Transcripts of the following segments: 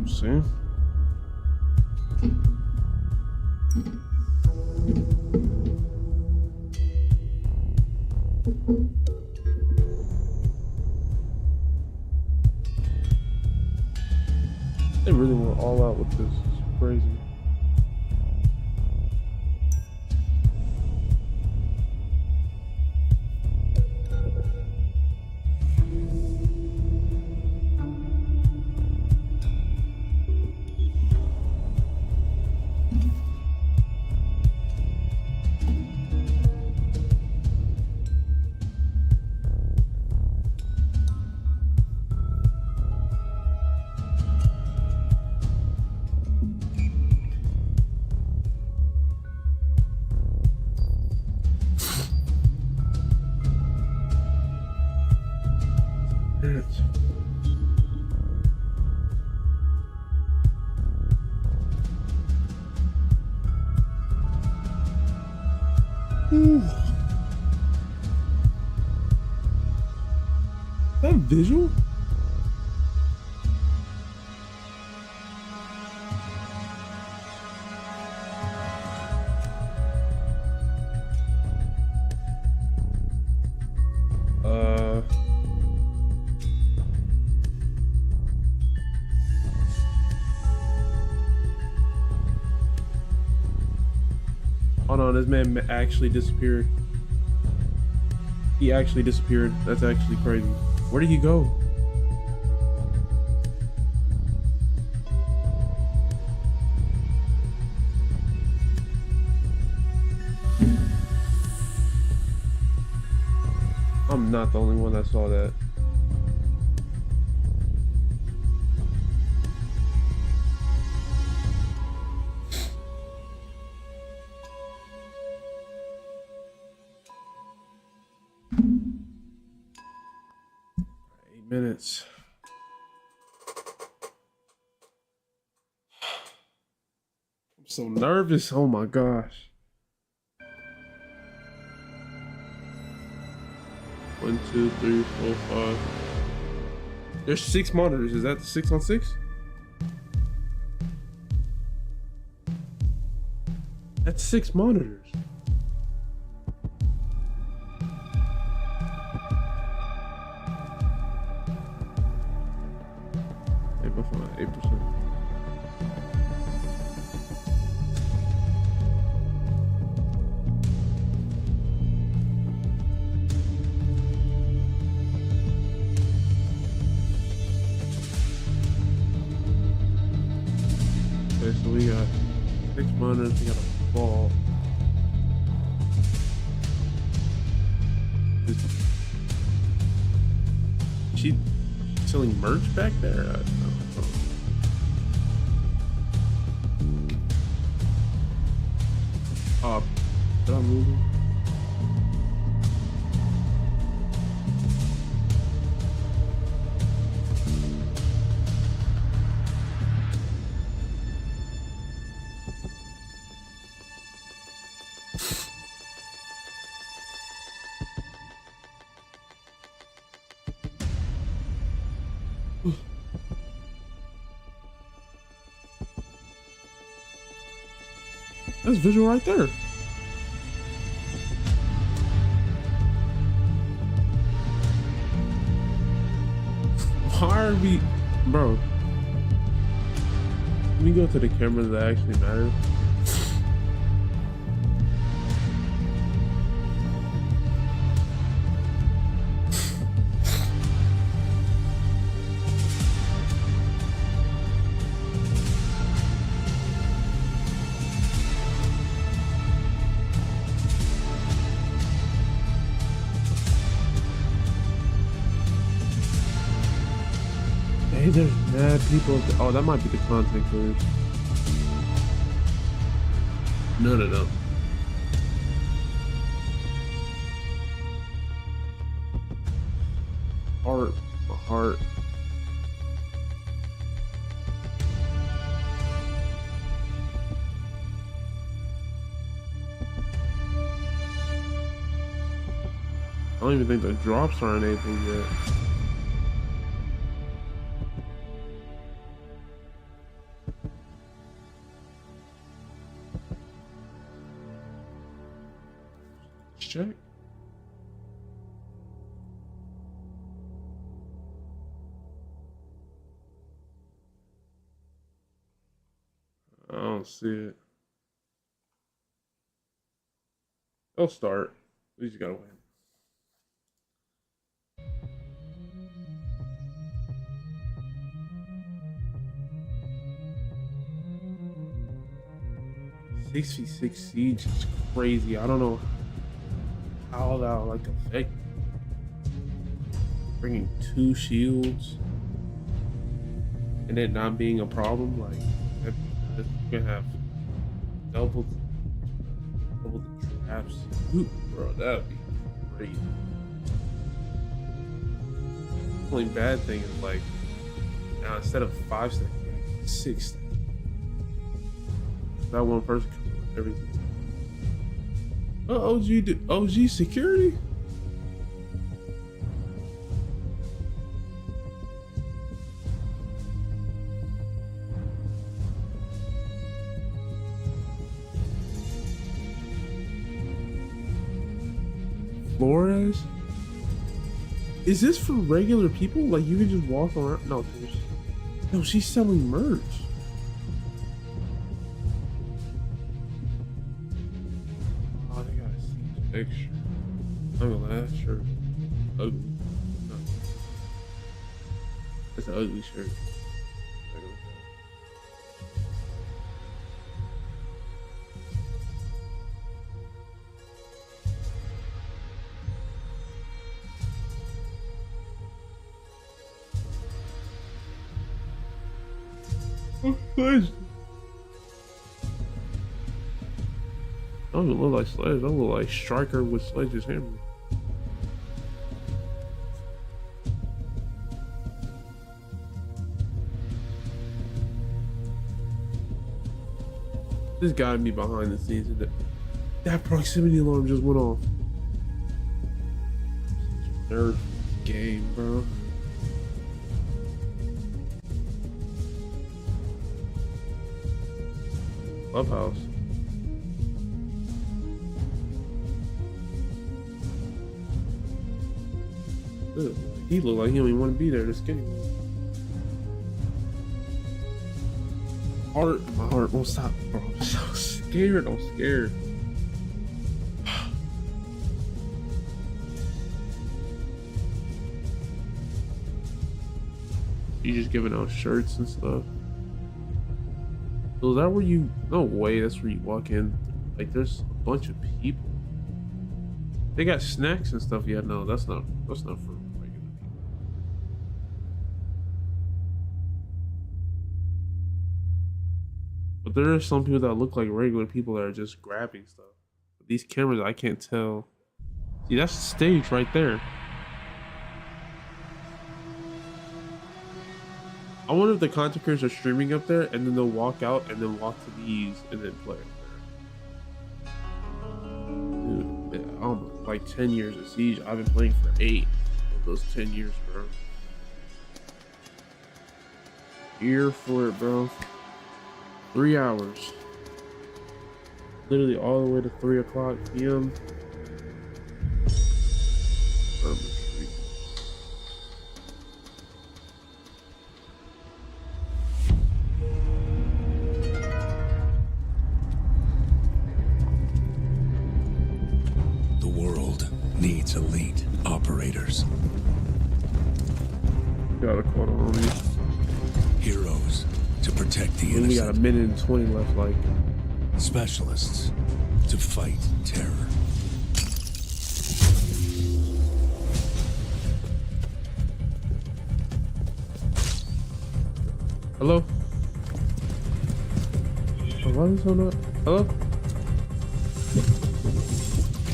See? They really went all out with this. It's crazy. Ooh. That visual? Oh no, this man actually disappeared. He actually disappeared. That's actually crazy. Where did he go? I'm not the only one that saw that. Minutes. I'm so nervous. Oh my gosh. 1, 2, 3, 4, 5. There's 6 monitors. Is that 6 on 6? That's 6 monitors. April 8%. Okay, so we got 6 monitors, we got a ball. Is she selling merch back there? I don't know. Did I move him? That's visual right there. Why are we, bro? Let me go to the camera that actually matters. Hey, there's mad people. Oh, that might be the content creators. No. Heart. I don't even think the drops aren't anything yet. Let's check. I don't see it. They'll start. We just gotta win. $66 siege is crazy. I don't know how that'll like affect bringing 2 shields and it not being a problem. Like that's gonna have double the traps. Ooh, bro, that'd be crazy. The only bad thing is like now instead of 5 stacks, 6 stacks. That one person can do everything. OG security? Flores? Is this for regular people? Like you can just walk around? No, she's selling merch. Extra. I'm gonna lie, that shirt ugly. No. That's an ugly shirt. Sledge. I don't even look like Sledge. I look like Striker with Sledge's hammer. This gotta be behind the scenes. That proximity alarm just went off. Nerd game, bro. Clubhouse. Ugh, he looked like he don't even want to be there. This game. My heart won't stop, bro. I'm so scared. I'm scared. You just giving out shirts and stuff. So is that where you? No way. That's where you walk in. Like there's a bunch of people. They got snacks and stuff. Yeah, no, that's not for regular people. But there are some people that look like regular people that are just grabbing stuff. But these cameras, I can't tell. See, that's the stage right there. I wonder if the content creators are streaming up there and then they'll walk out and then walk to these and then play. Dude, almost like 10 years of Siege. I've been playing for 8 of those 10 years, bro. Here for it, bro. 3 hours. Literally all the way to 3 o'clock p.m. The world needs elite operators. Got a quote on me. Heroes to protect the innocent. We got a minute and 20 left, like. Specialists to fight terror. Hello? Oh, why is this not? Hello?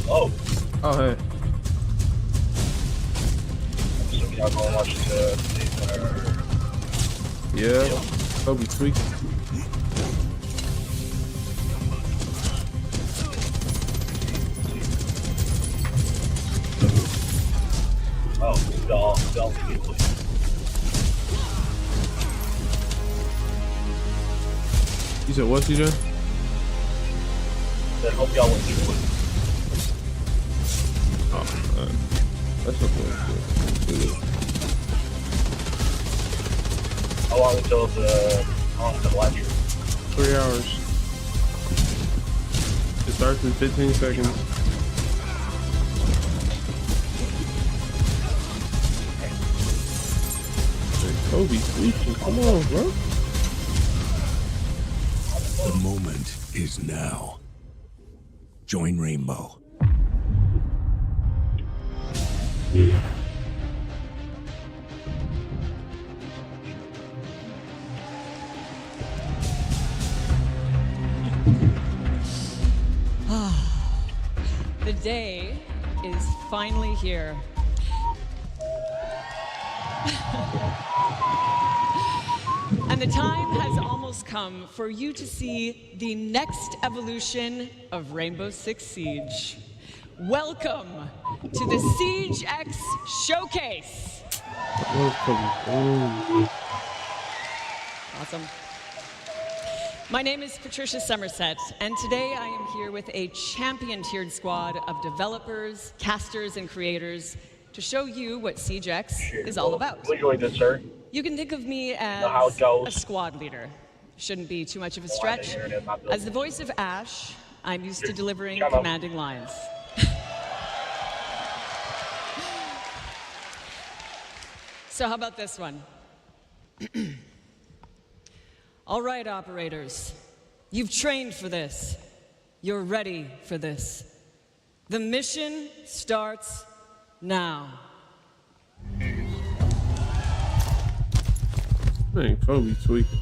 Oh. Oh, hey. So y'all gonna watch the Yeah. Toby tweaking. Oh, don't. You said what, CJ? Then hope y'all enjoy. That's a bullshit. How long until the live stream? 3 hours. It starts in 15 seconds. Hey, Kobe, tweaking. Come on, bro. The moment is now. Join Rainbow. The day is finally here. And the time has almost come for you to see the next evolution of Rainbow Six Siege. Welcome to the Siege X Showcase. Awesome. My name is Patricia Somerset, and today I am here with a champion-tiered squad of developers, casters, and creators to show you what Siege X is all about. We'll enjoy this, sir. You can think of me how it as goes. a squad leader. Shouldn't be too much of a stretch. As the voice of Ash, I'm used to delivering Shut up. commanding lines. So how about this one? All right, operators. You've trained for this. You're ready for this. The mission starts now. Man, Kobe tweaking.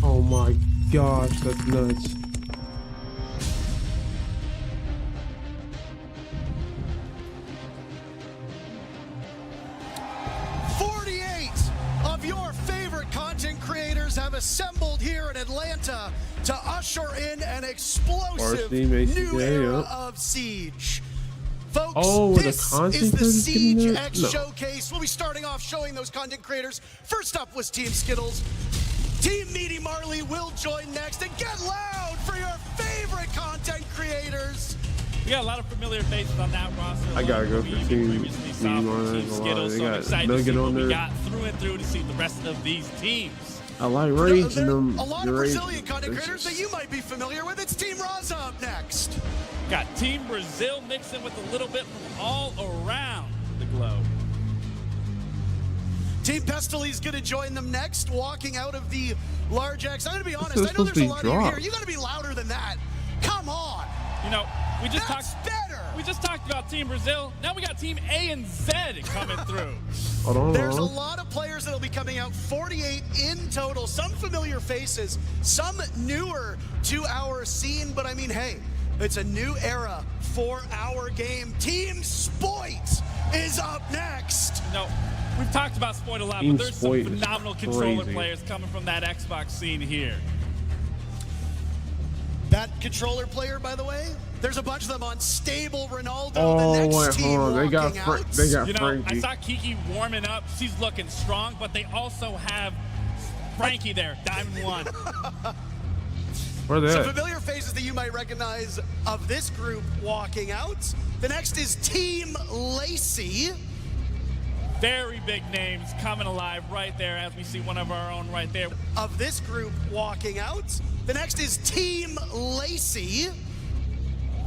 Oh my gosh, that's nuts. Have assembled here in Atlanta to usher in an explosive Varsity, Macy new Day, era yep. of Siege. Folks, Oh, the this content is the creators getting Siege that? X No. Showcase. We'll be starting off showing those content creators. First up was Team Skittles. Team Meaty Marley will join next. And get loud for your favorite content creators. We got a lot of familiar faces on that roster. I gotta go We for even Team previously saw Meaty from Marley, Team I ain't gonna lie. Skittles, They so I'm got excited to Nugget see on what we there. got through and through to see the rest of these teams. I like Rage There and are them. a lot the of Rage- Brazilian content it's creators just- that you might be familiar with. It's Team Raza up next. Got Team Brazil mixing with a little bit from all around the globe. Team Pestely's gonna join them next, walking out of the large X. I'm gonna be honest, is I know supposed there's a to be lot of you dropped. here. You gotta be louder than that. Come on. You know, we just That's talked. better. We just talked about Team Brazil. Now we got Team A and Z coming through. Hold on, There's a hold on. lot of players that'll be coming out, 48 in total. Some familiar faces, some newer to our scene, but I mean, hey, it's a new era for our game. Team Spoit is up next. No, we've talked about Spoit a lot, Team but there's some Spoit is phenomenal controller crazy. players coming from that Xbox scene here. That controller player, by the way, there's a bunch of them on Stable Ronaldo. Oh, the next wait, team hold on. They got walking out. they got You know, Frankie. I saw Kiki warming up. She's looking strong, but they also have Frankie there, Diamond 1. Where they Some at? familiar faces that you might recognize of this group walking out. The next is Team Lacey. Very big names coming alive right there as we see one of our own right there. Of this group walking out. The next is Team Lacey.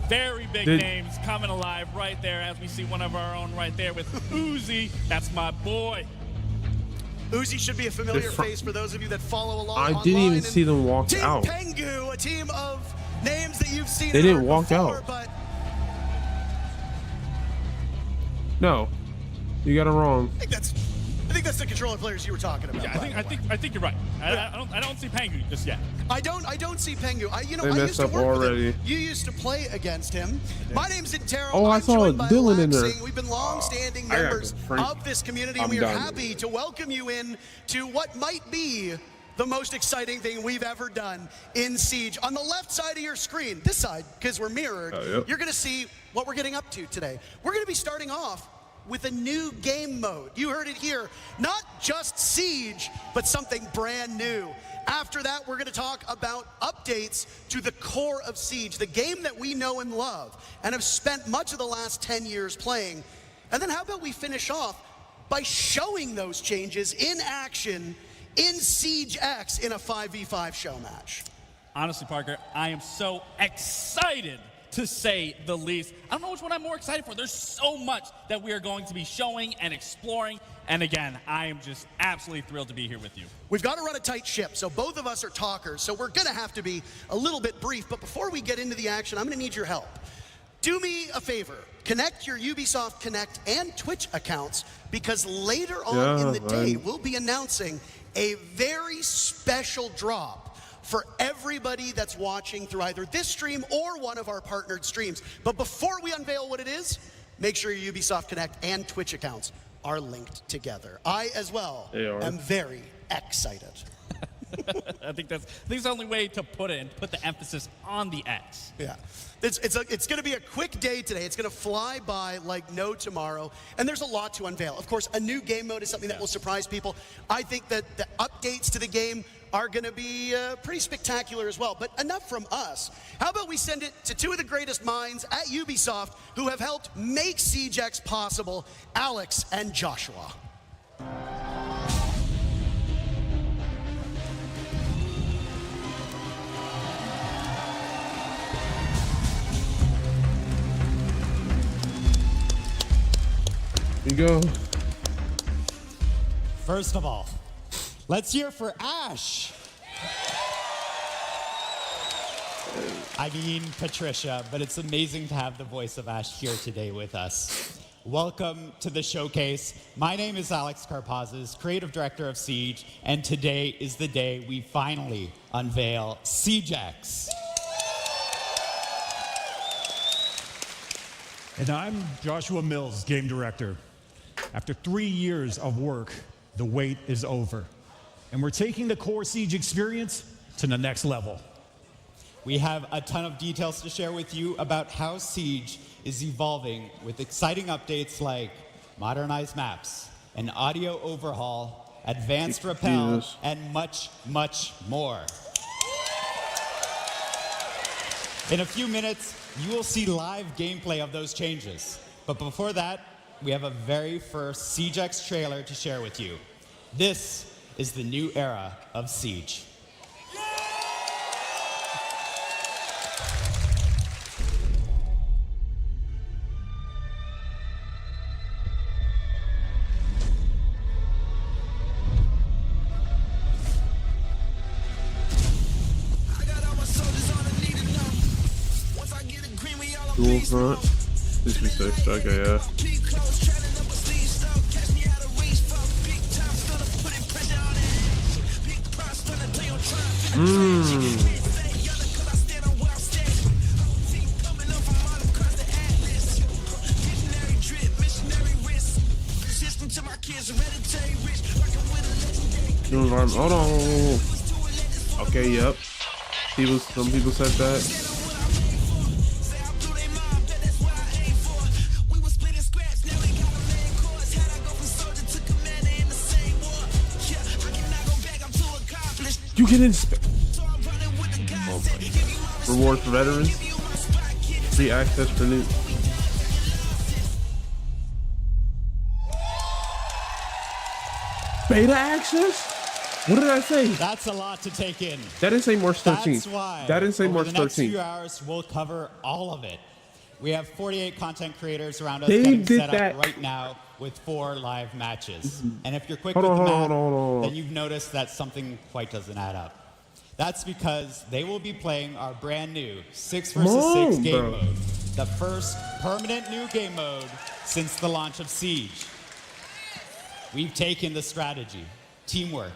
Very big Did- names coming alive right there as we see one of our own right there with Uzi. That's my boy. Uzi should be a familiar The fr- face for those of you that follow along I online. didn't even And see them walk Team out. Pengu, a team of names that you've seen. They and didn't heard walk before, out. But No, you got it wrong. I think that's the controller players you were talking about. Yeah, by the way. I think you're right. I don't see Pengu just yet. I don't see Pengu. I They used messed to up work already. with him. You used to play against him. My name's Intero. Oh, I I'm saw joined by Dylan in there. Laxing. We've been long-standing I gotta members go, Frank. of this community, and I'm we are done. happy to welcome you in to what might be the most exciting thing we've ever done in Siege. On the left side of your screen, this side, because we're mirrored, Oh, yep. you're going to see what we're getting up to today. We're going to be starting off with a new game mode. You heard it here. Not just Siege, but something brand new. After that, we're going to talk about updates to the core of Siege, the game that we know and love and have spent much of the last 10 years playing. And then how about we finish off by showing those changes in action in Siege X in a 5v5 show match. Honestly, Parker, I am so excited, to say the least. I don't know which one I'm more excited for. There's so much that we are going to be showing and exploring. And again, I am just absolutely thrilled to be here with you. We've got to run a tight ship, so both of us are talkers, so we're gonna have to be a little bit brief. But before we get into the action, I'm gonna need your help. Do me a favor, connect your Ubisoft Connect and Twitch accounts, because later on in the day, we'll be announcing a very special drop for everybody that's watching through either this stream or one of our partnered streams. But before we unveil what it is, make sure your Ubisoft Connect and Twitch accounts are linked together. I, as well, am very excited. I think that's the only way to put it and put the emphasis on the X. Yeah. It's going to be a quick day today. It's going to fly by like no tomorrow. And there's a lot to unveil. Of course, a new game mode is something that will surprise people. I think that the updates to the game are going to be pretty spectacular as well. But enough from us. How about we send it to two of the greatest minds at Ubisoft who have helped make Siege X possible, Alex and Joshua. Here you go. First of all, let's hear for Ash. I mean Patricia, but it's amazing to have the voice of Ash here today with us. Welcome to the showcase. My name is Alex Karpazis, creative director of Siege, and today is the day we finally unveil Siege X. And I'm Joshua Mills, game director. After 3 years of work, the wait is over. And we're taking the core Siege experience to the next level. We have a ton of details to share with you about how Siege is evolving with exciting updates like modernized maps, an audio overhaul, advanced rappel, and much, much more. In a few minutes, you will see live gameplay of those changes. But before that, we have a very first Siege X trailer to share with you. This is the new era of Siege. Dual front. This is so okay, yeah. Hold on. Okay, yep. Some people said that. You can inspect. Oh my God. Reward for veterans. Free access for new. Beta access? What did I say? That's a lot to take in. That didn't say March 13th. That's why. That didn't say March 13th. Over the next few hours, we'll cover all of it. We have 48 content creators around us They getting did set that. up right now with 4 live matches. And if you're quick Hold with on, the hold math, on. then you've noticed that something quite doesn't add up. That's because they will be playing our brand new 6 versus 6 game bro. mode. The first permanent new game mode since the launch of Siege. We've taken the strategy, teamwork,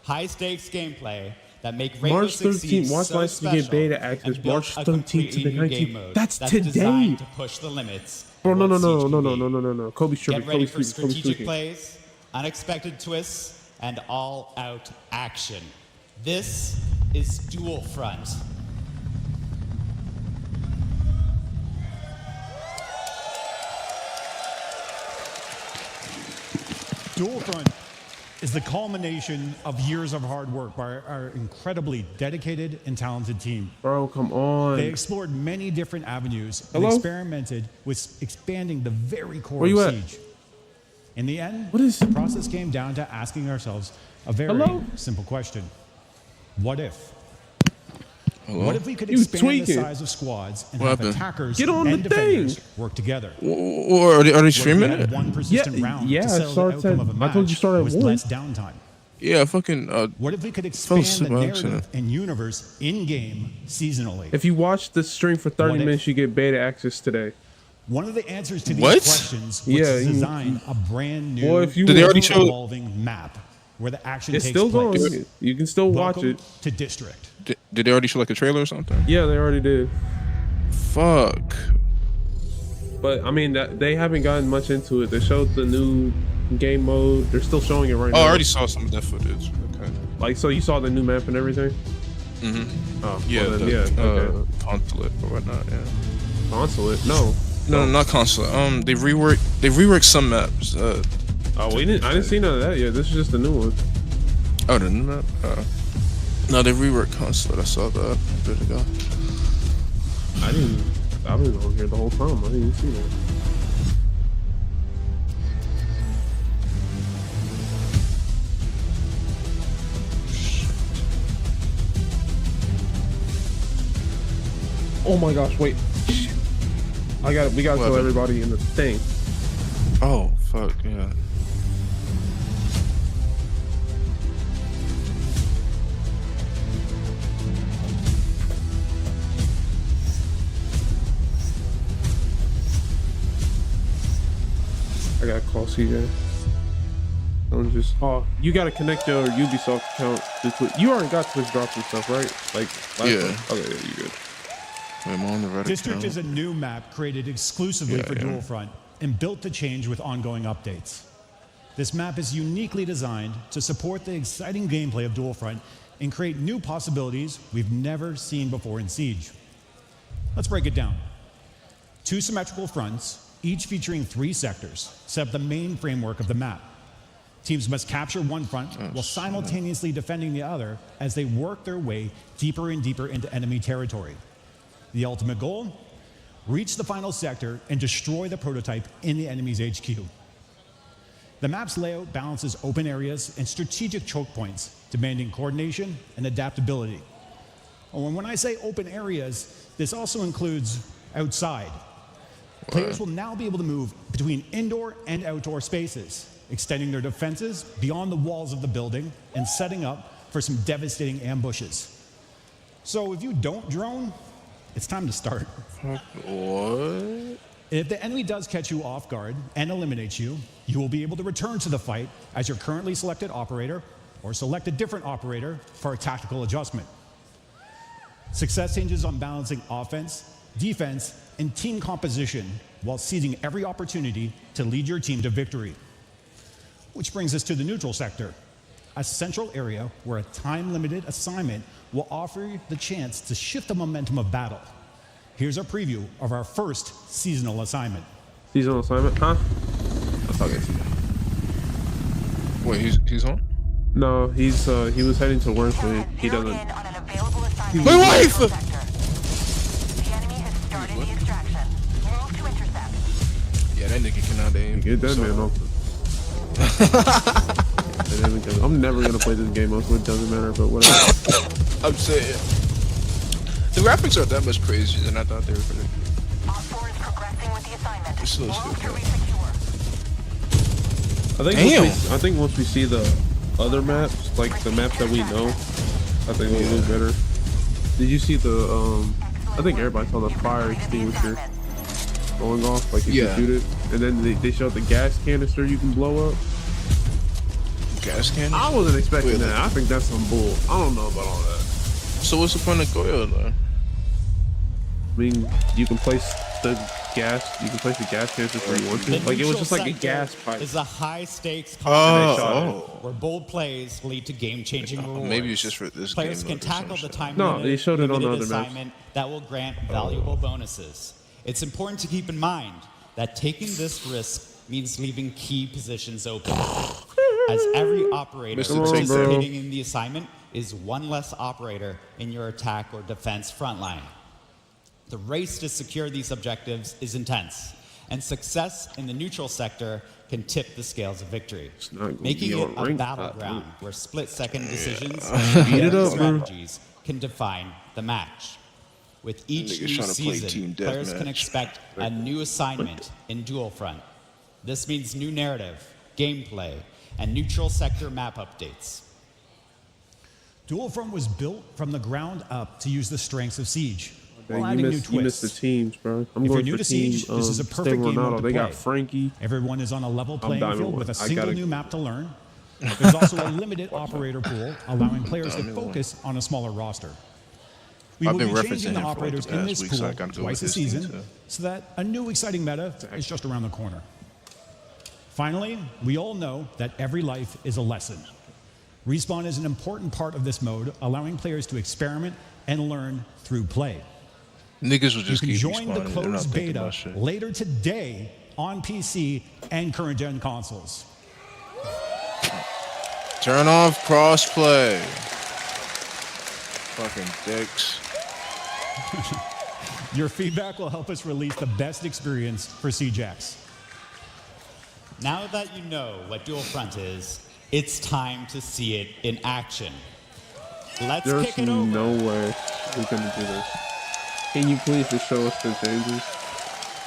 high-stakes gameplay that make Rainbow March Six Siege 13th. Watch so my to get special beta access. and built March a 13th to completely the new game 19th. mode That's today. designed to push the limits. Bro, of no. what Siege can be. Kobe's tripping. Get ready Kobe's for tweaking. Kobe's strategic tweaking. plays, unexpected twists, and all-out action. This is Dual Front. Dual Front is the culmination of years of hard work by our incredibly dedicated and talented team. Bro, come on. They explored many different avenues Hello? and experimented with expanding the very core Where you of at? Siege. In the end, What is- the process came down to asking ourselves a very Hello? simple question. What if? Hello? What if we could You expand tweaking. the size of squads and What have happened? attackers Get on and the defenders thing. work together? Or are they What if we streaming had it? one persistent round yeah, to it settle the starts outcome at- of a I told you match start at with 1. less downtime? Yeah, fucking. What if we could fell expand asleep the by narrative accident. and universe in-game seasonally? If you watch the stream for 30 What if- minutes, you get beta access today. One of the answers to these What? questions was Yeah, to you- design a brand new, Well, if you Did they already show- evolving map where the action It's takes still place. going. You can still watch Welcome it. to District. Did they already show like a trailer or something? Yeah, they already did. Fuck. But I mean, they haven't gotten much into it. They showed the new game mode. They're still showing it right Oh, now. I already saw some of that footage. Okay. Like, so you saw the new map and everything? Oh, Yeah, well then, the, yeah. Okay. consulate or whatnot. Yeah. Consulate? No. No, not consulate. They reworked some maps. Oh, I didn't see none of that yet. This is just the new one. Oh, the new map. No, they reworked consulate. I saw that a bit ago. I've been on here the whole time. I didn't even see that. Oh my gosh, wait. Shit. We gotta What tell happened? everybody in the thing. Oh, fuck yeah. I gotta call CJ. Don't just. Oh, you gotta connect your Ubisoft account to Twitch. You already got Twitch drops and stuff, right? Like, last Yeah. time? Okay, yeah, you good. I'm on the Reddit District account. is a new map created exclusively for Dual Front and built to change with ongoing updates. This map is uniquely designed to support the exciting gameplay of Dual Front and create new possibilities we've never seen before in Siege. Let's break it down. 2 symmetrical fronts, each featuring 3 sectors, set up the main framework of the map. Teams must capture one front while simultaneously defending the other as they work their way deeper and deeper into enemy territory. The ultimate goal? Reach the final sector and destroy the prototype in the enemy's HQ. The map's layout balances open areas and strategic choke points, demanding coordination and adaptability. And when I say open areas, this also includes outside. Players will now be able to move between indoor and outdoor spaces, extending their defenses beyond the walls of the building and setting up for some devastating ambushes. So if you don't drone, it's time to start. What? If the enemy does catch you off guard and eliminates you, you will be able to return to the fight as your currently selected operator or select a different operator for a tactical adjustment. Success hinges on balancing offense, defense, and team composition while seizing every opportunity to lead your team to victory. Which brings us to the neutral sector, a central area where a time-limited assignment will offer you the chance to shift the momentum of battle. Here's a preview of our first seasonal assignment. Seasonal assignment, huh? That's all I guess. Wait, he's on? No, he was heading to work, so he doesn't. My wife! Yeah, that nigga cannot aim. Get that man off. I'm never gonna play this game, so it doesn't matter. But whatever. I'm saying. The graphics aren't that much crazier than I thought they were gonna be. It's so stupid. I think once we see the other maps, like the maps that we know, I think it'll do better. Did you see the I think everybody saw the fire extinguisher going off, like you can shoot it, and then they showed the gas canister you can blow up. Gas cannon? I wasn't expecting that. I think that's some bull. I don't know about all that. So what's the point of Goyo though? I mean, you can place the gas canister where you want to. Like, it was just like a gas pipe. It's a high-stakes Oh. where bold plays lead to game-changing rewards. Maybe it's just for this Players game can mode or tackle the some time shit. No, they showed it on the limited other maps. assignment that will grant valuable bonuses. It's important to keep in mind that taking this risk means leaving key positions open. as every operator Mr. Take, bro. participating in the assignment is one less operator in your attack or defense frontline. The race to secure these objectives is intense, and success in the neutral sector can tip the scales of victory, making it a battleground where split-second decisions and Beat it up, bro. strategies can define the match. With each Niggas new trying to play season, team players can deathmatch. expect a new assignment in Dual Front. This means new narrative, gameplay, and neutral sector map updates. Dual Front was built from the ground up to use the strengths of Siege, while Man, adding you new missed the twists. teams, bro. I'm If going you're new for to Siege, team, this is a perfect Cristiano game mode Ronaldo. to They got play. Frankie. Everyone is on a level playing Diamond field One. with a I single gotta- new map to learn. There's also a limited operator pool, allowing players to focus on a smaller roster. We I've will been be referencing changing the him for, like, the operators in past this week, so pool I gotta go twice a with his team, season, too. so that a new exciting meta is just around the corner. Finally, we all know that every life is a lesson. Respawn is an important part of this mode, allowing players to experiment and learn through play. Niggas will You just can keep join the respawning. They're not closed thinking beta about shit. later today on PC and current gen consoles. Turn off crossplay. Fucking dicks. Your feedback will help us release the best experience for CJAX. Now that you know what Dual Front is, it's time to see it in action. Let's There's kick it over. no way we're gonna do this. Can you please just show us the changes?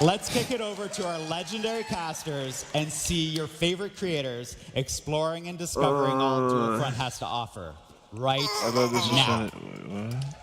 Let's kick it over to our legendary casters and see your favorite creators exploring and discovering all Dual Front has to offer right I thought this was now. wait, what?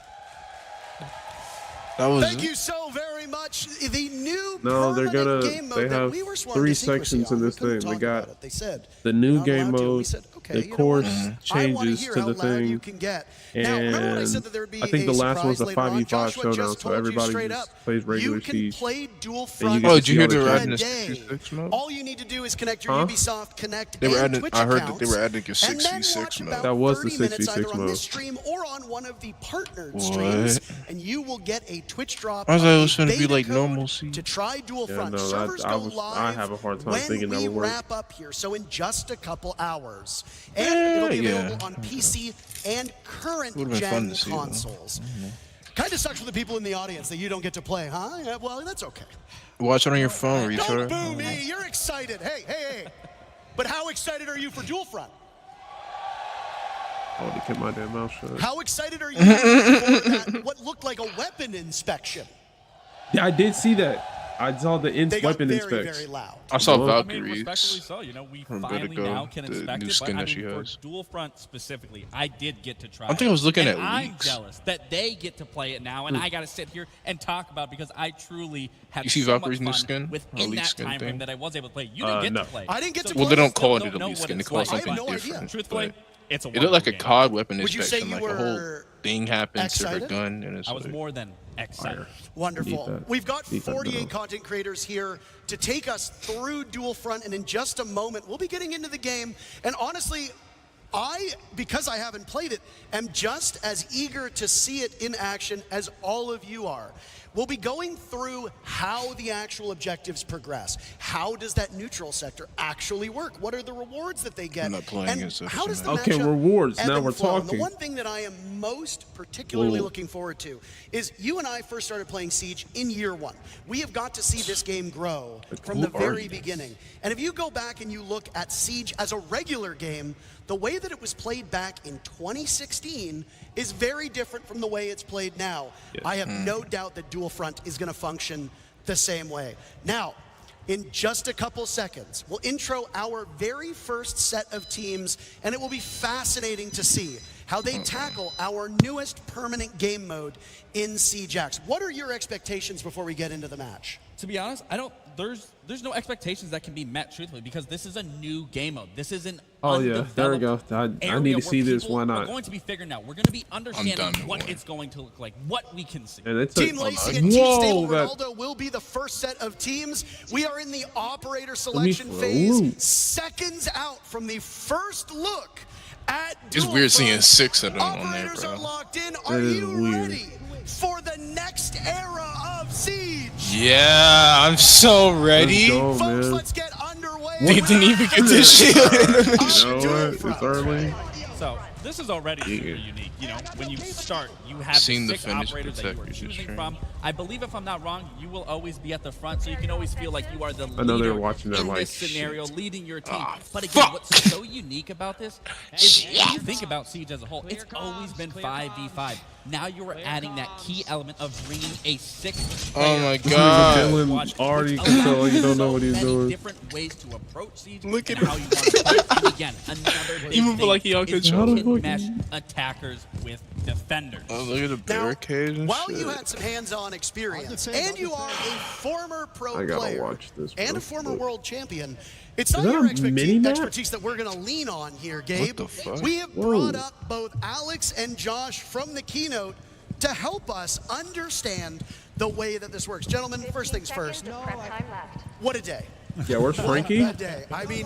That was Thank you so very much. The new No, they're permanent gonna. game mode They that have we were sworn 3 to secrecy sections on. in We this couldn't thing. They talk got about it. They said the new you're not game allowed to. We mode, said, okay, the you know what? course I wanna changes hear to how the loud you thing, can get. Now, remember when I said that there'd be I think a the last one's a surprise later on? 5v5 Joshua showdown, just so told you everybody straight just up, plays regular you can Siege. play Dual you Front get Oh, to did you see hear all the they're chat. adding a today. 66 mode? All you need to do is connect your Huh? Ubisoft Connect They were and adding- Twitch I heard that accounts, they were adding a and then 6v6 watch mode. about That was the 30 minutes 66 either on this mode. stream or on one of the partnered What? streams, and you will get a Twitch drop. I was of like, it the was gonna be beta like code normal Siege. to try Dual Yeah, Front. no, that- Servers I go was- live I have a hard time when thinking that we would work. wrap up here, so in just a couple hours, and it'll be Yeah, available yeah. on PC and current Would've been fun gen to see, though. consoles. Kind of sucks for the people in the audience that you don't get to play, huh? Yeah, well, that's okay. Watch it on your phone, Don't retard. boo me. You're excited. Hey. But how excited are you for Dual Front? Oh, they kept my damn mouth shut. How excited are you for that, what looked like a weapon inspection? Yeah, I did see that. I saw the They got weapon very, inspects. very loud. I saw Well, I mean, Valkyries. respectfully so. You know, we From finally Vertigo, now can the inspect new it. But skin I that she mean, for has. Dual Front specifically, I did get to try. I think I was looking and at I'm leaks. jealous that they get to play it now, and I got to sit here and talk about it because I truly had You see so Valkyrie's new much fun skin? within Elite that skin time frame thing? that I was able to play. You didn't get no. to play. I didn't get to So play. Well, they don't still call it don't an know elite what skin. They it's call it like, I have something no different. idea. Truthfully, but it's a it looked like a wonderful COD weapon Would you say inspection. you Like a whole were thing happens to her excited? gun, and it's I was like, more than excited. Wonderful. Need that. We've got Need that 48 now. content creators here to take us through Dual Front, and in just a moment, we'll be getting into the game. And honestly, because I haven't played it, am just as eager to see it in action as all of you are. We'll be going through how the actual objectives progress. How does that neutral sector actually work? What are the rewards that they get? I'm not playing and against this, how does the Okay, matchup rewards. ebb Now and we're flow? And talking. the one thing that I am most particularly Whoa. looking forward to is you and I first started playing Siege in year one. We have got to see this game grow from the who are very you? beginning. And if you go back and you look at Siege as a regular game, the way that it was played back in 2016 is very different from the way it's played now. Yes. I have no doubt that Dual Front is going to function the same way. Now, in just a couple seconds, we'll intro our very first set of teams, and it will be fascinating to see how they tackle our newest permanent game mode in CJAX. What are your expectations before we get into the match? To be honest, there's no expectations that can be met truthfully because this is a new game mode. This is an Oh, yeah. There we go. I area need to where see this. people Why are not? going to be figuring out. We're going to be done understanding what with it's going to look like, what we can see. And they took, Team Lacey and Team Whoa, Stable that- Ronaldo will be the first set of teams. We are in the operator me selection for a phase, loop. seconds out from the first look at It's Dual weird seeing Front. 6 of them on there, Operators bro. are locked in. Are is you weird. ready for the next era of Siege? Yeah, I'm so ready. Let's go, Folks, man. let's get underway. They didn't even get this shit. You know what? It's early. So this is already super unique. You know, when you start, you have Seen the six finish operators that you are protectors, it's choosing true. from. I believe, if I'm not wrong, you will always be at the front, so you can always feel like you are the I know they leader were watching that in like, this scenario, leading your team. Ah, But again, fuck. what's so unique about this is if you think about Siege as a whole, it's always been 5v5. Now you are adding that key element of bringing a sixth Oh my player God. to the Dylan squad, already which can tell allows you don't know so what he's many doing. different ways to approach Siege Look and at how you want to play. And again, another big Even feel thing like he on is control. you can mesh attackers with defenders. Oh, look at the Now, barricades and while shit. you had some hands-on experience, and you are a former pro I gotta player watch this and real a former quick. world champion, it's not that your a mini-map? expertise that we're going to lean on here, Gabe. the fuck? We have Whoa. brought up both Alex and Josh from the keynote to help us understand the way that this works. Gentlemen, first things first. What a day. Yeah, where's Frankie? What a day. I mean,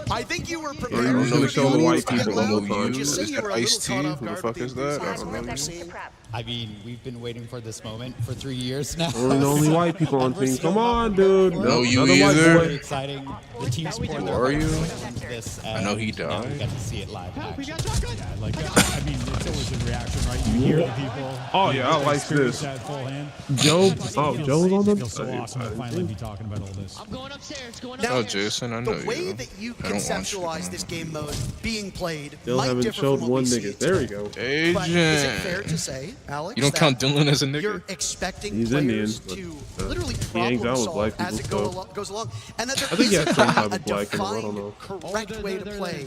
I think you were prepared. I don't know for if show the white to get people loud, one more but time. you say Is you that were a little Ice-T? caught off Who the guard fuck with is the that? I enthusiasm don't that know. we're seeing. I mean, we've been waiting for this moment for 3 years now. We're the only white people on And we're team. still Come not on, prepared dude. for it. No, you Another white either. boy. Very exciting. The teams poured Who their are you? hearts into this. I know he and now died. we got to see it live in action. Yeah, like, I mean, it's always a reaction, right? You hear the people. Oh, you yeah, I like experience this. that full hand. Joe, oh, Joe's on It the. feels so awesome to finally be talking about all this. Now, Oh, Jason, I know the way you. that you I don't watch conceptualize it. this game mode being played Still might haven't differ showed from what one we see nigga. it There we today. go. But is it fair to Agent. say, Alex, You don't that count Dylan as a you're nigga? expecting He's players Indian, to but, literally he hangs problem out with solve black as it people, goes along, and that there I think he has isn't some really type a of black in him, I don't defined know. correct way to play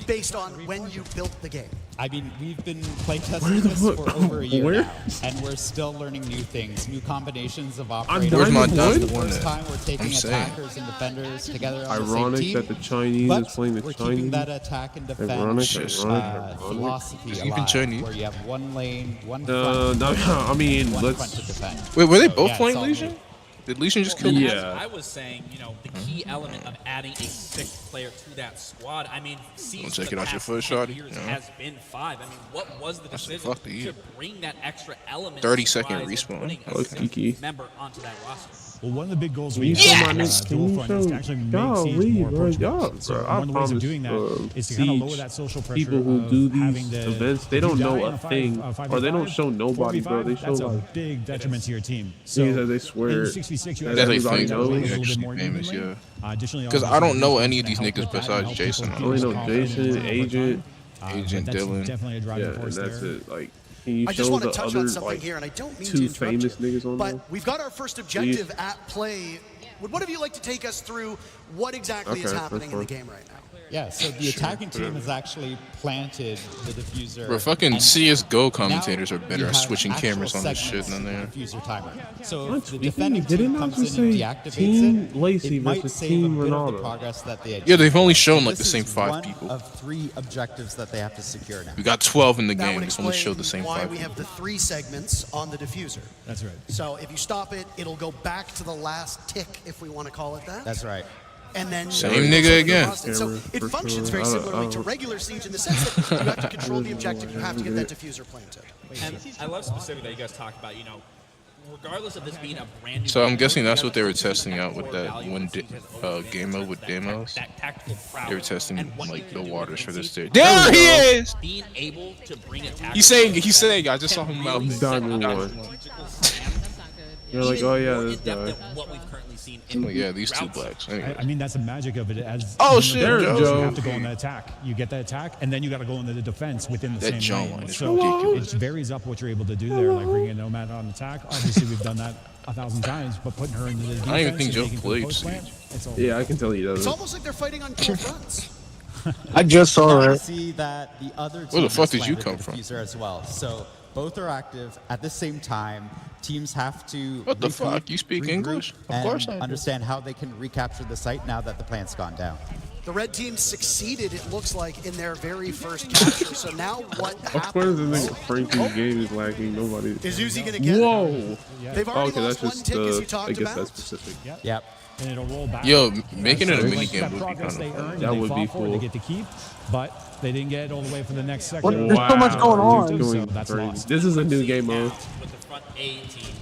based on when you built the game. I mean, we've been playtesting this for over a year Where? now, and we're still learning new things, new combinations of I'm operators. Where's my This is dude? the first time we're taking I'm saying. attackers and defenders together on the Ironic same team. that the Chinese but is playing the we're Chinese. keeping that attack and defense Ironic. philosophy Is he even alive, Chinese? where you have one lane, one No, front, I mean, one front to let's. defend. Wait, were they So, both yeah, playing it's all Legion? new. Did Legion just kill And me? as Yeah. I was saying, you know, the key element of adding a sixth player to that squad, I mean, Siege take for it the out your past foot, 10 shawty. years Yeah. has been 5. I mean, what was the decision fuck to you. to bring that extra element? 30-second of surprise respawn. and putting a Oh, it's sixth Kiki. member onto that roster? Well, one of the big goals Can we you have show at my niggas? Can you Dual Front is show? to actually make Golly, Siege more bro, approachable. y'all, So bro, I one of the ways of promise, doing that is to kind of lower Siege, that social pressure people who of do having these to, events, they if you don't die know in a a thing, 5v5, or they don't show nobody, bro. They 4v5, show that's a like big detriment to your team. niggas that they swear in 6v6, you that That they actually everybody think play knows. a little bit actually more famous, evenly. yeah. Additionally, 'Cause also I don't know it's any of gonna these help niggas with that and besides help Jason. people I only feel know confident Jason, in their Agent, but Agent that's Dylan. definitely a driving Yeah, and force that's there. it. Like, can you I just show want to the touch other on something like here, and I don't mean to two interrupt famous you, niggas on there? but we've got our first objective at play. Would one of you like to take us through what exactly is Okay, happening in the first game right now? Yeah, so the attacking team has actually planted the diffuser. Bro, fucking and CSGO commentators now are better you at have switching actual cameras on this shit segments than they are. of the diffuser timer. So What? if the Speaking, defending did it team not comes just in and say deactivates Team it, Lacey it might versus save Team a bit of Ronaldo? the progress that they achieved. Yeah, they've only shown And like the this same is 5 one people. of 3 objectives that they have to secure now. We got 12 in the That game. would It's only showed explain the same why 5 we people. have the 3 segments on the diffuser. That's right. So if you stop it, it'll go back to the last tick, if we want to call it that. That's right. And then Same you'll nigga go to again. Rust. And so Camera, it for functions sure. very I don't- similarly I to don't- regular Siege in the sense that you have to control the objective, you have to get that diffuser planted. And I love specifically that you guys talk about, you know, regardless of this being a brand new So I'm game, guessing you that's guys what they were are focusing testing on out with core that value one of Siege as a whole, which game is mode with that demos. that tactical prowess They were testing and what you like can the do waters within for this Siege. dude. There he is! Being able to bring attackers He's saying, I just saw him out. Diamond one. You're like, oh yeah, this guy. What we've currently seen Oh, yeah, these two blacks. Anyway. I mean, that's the magic of it. As Oh, you shit, know, Joe. you have to go on the attack. You get that attack, and then you got to go into the defense within the That same jump lane. line is So ridiculous. it varies up what you're able to do there, like bringing a Nomad on attack. Obviously, we've done that 1,000 times, but putting her into the defense I don't even think and Joe making for the played post plant, Siege. it's all Yeah, I can tell he It's doesn't. almost like they're fighting on dual fronts. I just saw Now we that. see that the other team Where the fuck has did you planted come the from? diffuser as well. So both are active at the same time. Teams have to What the regroup, fuck? You speak regroup, English? Of and course I do. understand how they can recapture the site now that the plant's gone down. The red team succeeded, it looks like, in their very first capture. So now what Of course, the happens? nigga Frankie's game is lacking. Nobody. Is Uzi going to get it? Whoa. They've Oh, already okay, lost that's one just tick, as you I talked guess about. that's specific. Yep. and it'll roll back. Yo, making it a So mini it's game that would be progress kind they of earned fun. and That they would be fought for, cool. they get to keep, but they didn't get it all the way for the next second. What? There's so much going on. It's So going that's crazy. lost. This is a new game mode. With the front A team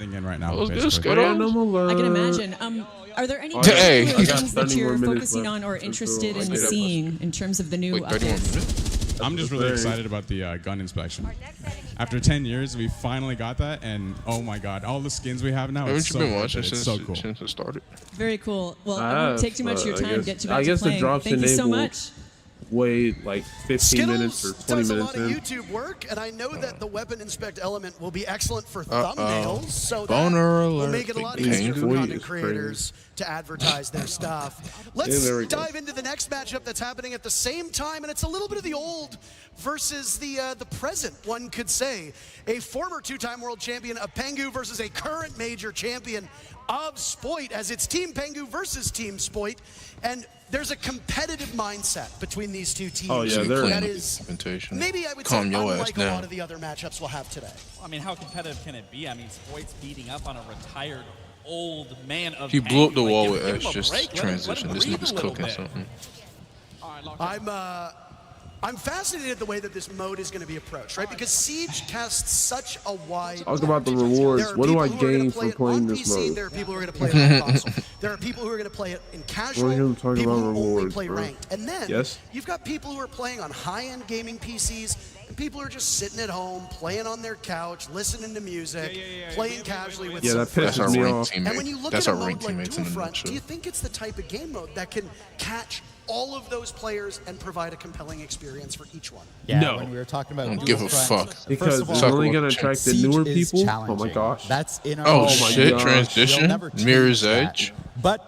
everything in right now. Let's basically. get on. I can imagine. Are there any Hey. particular I got things that 30 more you're minutes focusing left on or until interested I in get up. seeing in terms of the new Wait, 30 more updates? minutes? I'm just really excited about the gun inspection. After 10 years, we finally got that, and oh my god, all the skins we have now. Haven't It's you so been worth watching it. It's since so cool. since it started? Very cool. Well, I won't take too much of your time. Get you back I to guess the playing. drops Thank you so enable much. wait like 15 minutes or Skittles 20 does a minutes lot of in. YouTube work, and I know that the weapon inspect element will be excellent for thumbnails, so that Boner will alert. make it a lot Pain easier for for you content is creators to advertise their stuff. Let's Yeah, there we go. dive into the next matchup that's happening at the same time, and it's a little bit of the old versus the present, one could say. A former two-time world champion of Pengu versus a current major champion of Spoit, as it's Team Pengu versus Team Spoit, and there's a competitive mindset between these two teams. Oh, yeah, there that is. is maybe I would Calm say your ass unlike a lot down. of the other matchups we'll have today. I mean, how competitive can it be? I mean, Spoit's beating up on a retired old man of He blew up the Pengu. Like, wall give- with give Ash him a just break. Let him transition. This breathe nigga's a little cooking bit. something. I'm fascinated the way that this mode is going to be approached, right? Because Siege casts such a wide. Talk about the There rewards. are What do people I who are gonna gain play from it playing on this PC, mode? There are people who are going to play it on console. There are people who are going to play it in casual. We're gonna talk people about who only rewards, play bro. ranked, and then Yes? you've got people who are playing on high-end gaming PCs, and people who are just sitting at home, playing on their couch, listening to music, playing casually with Yeah, some that friends. pisses me off. And when you look That's at a our mode ranked like teammates in Dual the Front, nutshell. do you think it's the type of game mode that can catch all of those players and provide a compelling experience for each one? Yeah, No. when we were talking about Don't give a Dual-Front, fuck. Because first of it's all, only Suck gonna up. attract the Siege newer is people. Oh my challenging. gosh. That's in our Oh own shit! gosh. Transition. We'll never change Mirror's that. Edge. But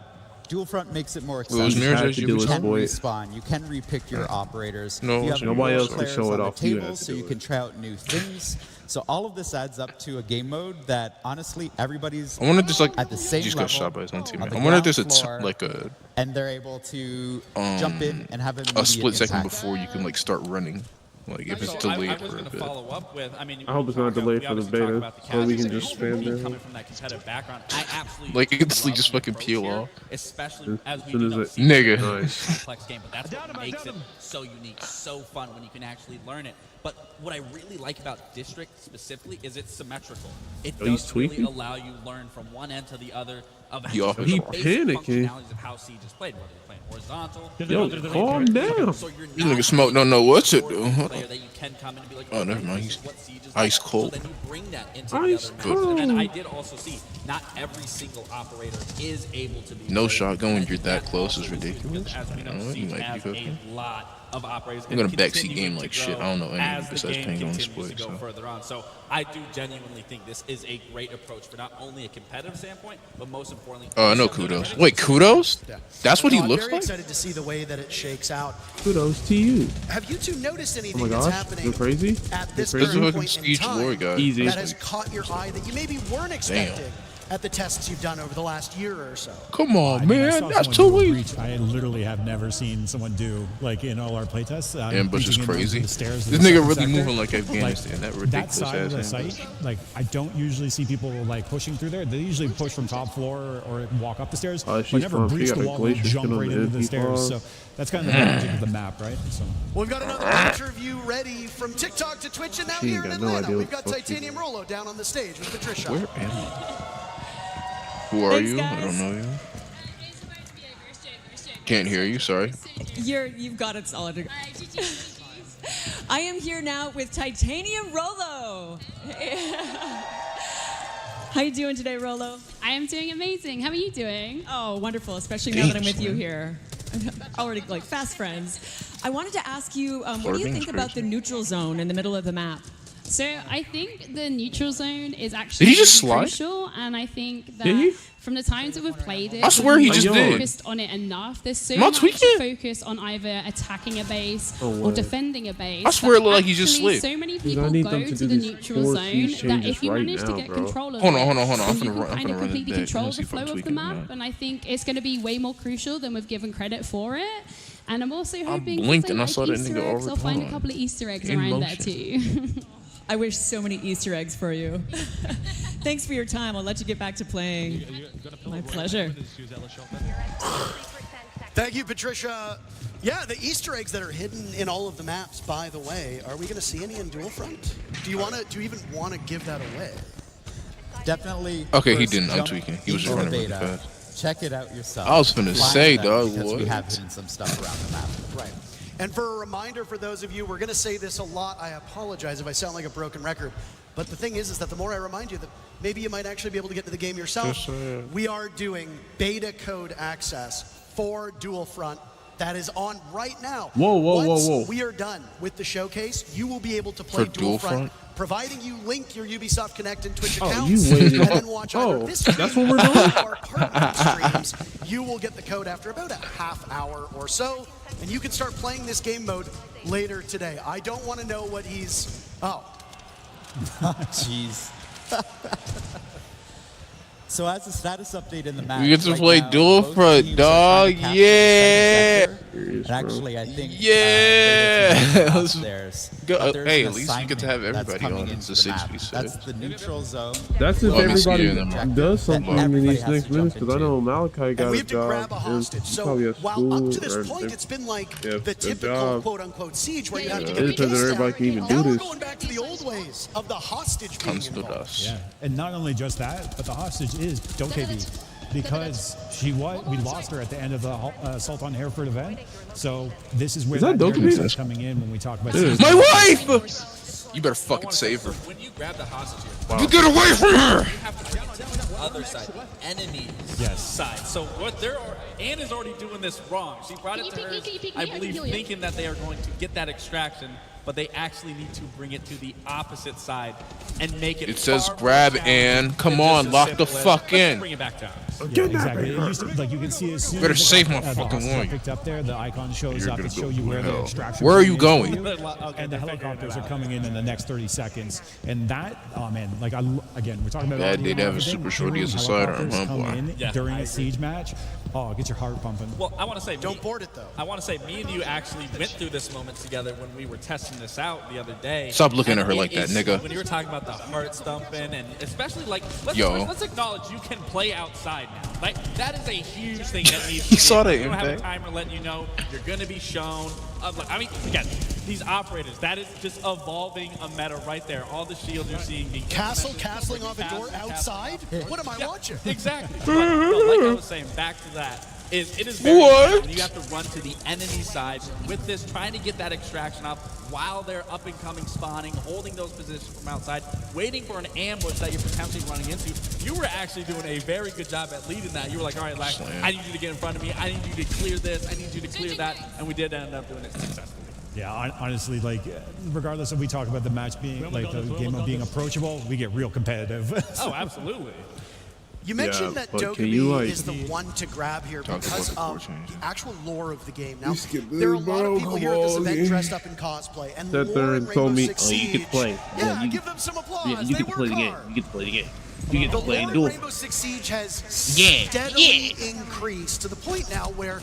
Dual Front makes it more was accessible. Mirror's had Edge to you do was it, You can boy. respawn. You can repick your operators. No, you have nobody more else can players show it on the off. You table, have to so do you it. can try out new things. So all of this adds up to a game mode that honestly everybody's I wonder if there's like at the same just level got shot by his own on teammate. the I wonder if there's ground floor, like a and they're able to jump in and have a split second impact. before you can like start running. Like if it's So I delayed was for a going to bit. follow up with, I mean, I hope it's not delayed for the beta, so we can just spam there. there. Coming from that competitive background, I absolutely Like, you can love just the fucking approach peel here, off. especially as we soon do as know it- Siege Nigga. is a Nice. complex game, but that's what makes it so unique, so fun when you can actually learn it. But what I really like about District specifically is it's symmetrical. It Oh, he's does really tweaking? allow you learn from one end to the other of He off the his basic panicking. functionalities of how Siege is played, whether you're playing horizontal. Yo, calm down. So you're These not niggas smoke don't know what to a do. player that you can come in and be like, Oh, never okay, mind. this is He's what Siege is ice like. cold. So then you bring that into Ice the other matches. And then cold. I did also see not every single operator is able to be No played. shotgun when And you're that that's close also is the thing, because ridiculous. As we know, You know, you Siege might be has cooking. a lot of operators. I'm gonna and backseat continuing game to like shit. grow I don't know any as the besides game Pengu on continues Split, to go so. further on. So I do genuinely think this is a great approach for not only a competitive standpoint, but most importantly. Oh, no kudos. Wait, kudos? That's what he I'm looks very like? excited to see the way that it shakes out. Kudos to you. Have you two noticed anything Oh my that's gosh, happening you're crazy? at this You're This is current a fucking point in Siege time War guy. Easy. that has caught your eye that you maybe weren't expecting at the tests you've done over the last year or so? Come on, I mean, I man. saw That's someone 2 do a weeks. breach I literally have never seen someone do, like in all our playtests. Ambush is breaching in crazy. the stairs of This the nigga second really sector. moving like Afghanistan. That That ridiculous side of the ass ambush. site, like I don't usually see people like pushing through there. They usually push from top floor or walk up the stairs, Oh, but she's never fun. She breach got the a wall and glacier jump skin on right the into the stairs. MP5. So that's kind of the magic of the map, right? So Well, we've got another interview ready from TikTok to Twitch, and now She here ain't in got no Atlanta, idea we've what got the fuck she's Titanium Rolo down on the stage with Patricia. Where am I? Who are Thanks, you? I guys. don't know you. Can't hear you, sorry. You've got it solid. I am here now with Titanium Rolo. How you doing today, Rolo? I am doing amazing. How are you doing? Oh, wonderful, especially now that I'm with you here. Already like fast friends. I wanted to ask you, what do you think about the neutral zone in the middle of the map? So I think the neutral zone is actually Did he just really slide? crucial, and I think that Did he? from the times that we've played it, I swear he we've just not did. focused on it enough. There's so Am I much tweaking? focus on either attacking a base Oh, or word. defending a base. I swear it but looked like he just actually, slid. So many Because I people need go them to to do the these neutral force zone these that changes if you right manage now, to get bro. control of Hold on, it, hold on. I'm then you finna can run. I'm kind of finna run completely it back. control Let's see the if I'm flow of the tweaking or map, not. and I think it's going to be way more crucial than we've given credit for it. And I'm also hoping blinked for and I like saw that Easter nigga eggs. over I'll find a time. couple of Easter eggs In around there motion. too. I wish so many Easter eggs for you. Thanks for your time. I'll let you get back to playing. My pleasure. Thank you, Patricia. Yeah, the Easter eggs that are hidden in all of the maps, by the way, are we going to see any in Dual Front? Do you even want to give that away? Definitely. Okay, he first didn't. I'm jump tweaking. He was just into running really beta. fast. Check it out yourself. I was finna Find say, them dog, because what? we have hidden some stuff around the map. Right. And for a reminder for those of you, we're going to say this a lot. I apologize if I sound like a broken record. But the thing is that the more I remind you that maybe you might actually be able to get to the game yourself, we are doing beta code access for Dual Front. That is on right now. Once we are done with the showcase, you will be able to play Dual Front, providing you link your Ubisoft Connect and Twitch accounts, and then watch either this stream that's what we're doing? or partner streams. You will get the code after about a half hour or so, and you can start playing this game mode later today. I don't want to know what he's... Oh. Jeez. So as a status update in the match, We get to right play now, Dual both Front, teams are trying dog. to capture the Yeah. second sector. And actually, I think Yeah. let's theirs. Go- But there's hey, an at least you get to have assignment that's everybody coming on. into It's a the map. 6v6. That's the neutral zone. That's if Let me see everybody you in a moment. does something in everybody these has next to minutes, jump because I know Malachi And got we a have to grab a job. hostage. He's So probably at while up to school, this or point, if- it's been like if the the typical job- quote-unquote siege where you have to It get depends on everybody can even now do we're this. going back to the old ways of the hostage being Comes to involved. us. Yeah, and not only just that, but the hostage is Dokkaebi, because we lost her at the end of the Assault on Hereford event. So this is where Is that narrative Dokkaebi? starts coming in when we talk about It is. My wife! You better fucking save her. When you grab the hostage here, You get away from her! you have to bring it to the other side, the enemy's side. So what Anne is already doing this wrong. She brought it to her, I believe, thinking that they are going to get that extraction, but they actually need to bring it to the opposite side and make it. It says far more grab challenging Ann. Come than on, just lock as the simple as, fuck "Let's in." Bring it back to us. Yeah, exactly. It used to, like you can see as soon Better as save my the fucking hostage wife. picked up there, the icon shows You're up gonna to show go you where the hell. extraction. Where are you point is for going? you. And the helicopters are coming in the next 30 seconds. And that, oh man, like again, we're talking about. Yeah, audio they'd and have a everything. super shorty as a Helicopters sidearm, huh, come boy? in Yeah, during I a siege match. Oh, it gets your heart pumping. Well, I want to say, Don't board it though. I want to say, me and you actually went through this moment together when we were testing this out the other day. Stop looking And at her it like that, is- nigga. When you were talking about the heart thumping, and especially like, Yo. let's acknowledge you can play outside now. Like that is a huge thing that needs. You to saw be. that You don't have a impact. timer letting you know you're going to be shown. I mean, again, these operators, that is just evolving a meta right there. All the shields you're seeing being Castling off a door Castling outside? off- What am I Yeah, watching? Exactly. But like I was saying, back to that. It is very What? important when you have to run to the enemy side with this, trying to get that extraction off while they're up and coming, spawning, holding those positions from outside, waiting for an ambush that you're potentially running into. You were actually doing a very good job at leading that. You were like, all right, Lax, I need you to get in front of me. I need you to clear this. I need you to clear that. And we did end up doing it successfully. Yeah, honestly, like regardless if we talk about the match being like the game of being approachable, we get real competitive. Oh, absolutely. You mentioned Yeah, that but can you, Dokkaebi like- is the one to grab here Talk because about of the fortune. the actual lore of the game. Now, skip there are a this, lot bro. of people Come here at this on, event man. dressed up in cosplay, and Sat lore there in and told Rainbow me, Six oh, you Siege. could play. Yeah, Yeah, you give them some applause. Yeah, you They get to play the work game. hard. You get to play the game. You get The to play lore and in duel. Rainbow Six Siege has Yeah, steadily increased to the point now where,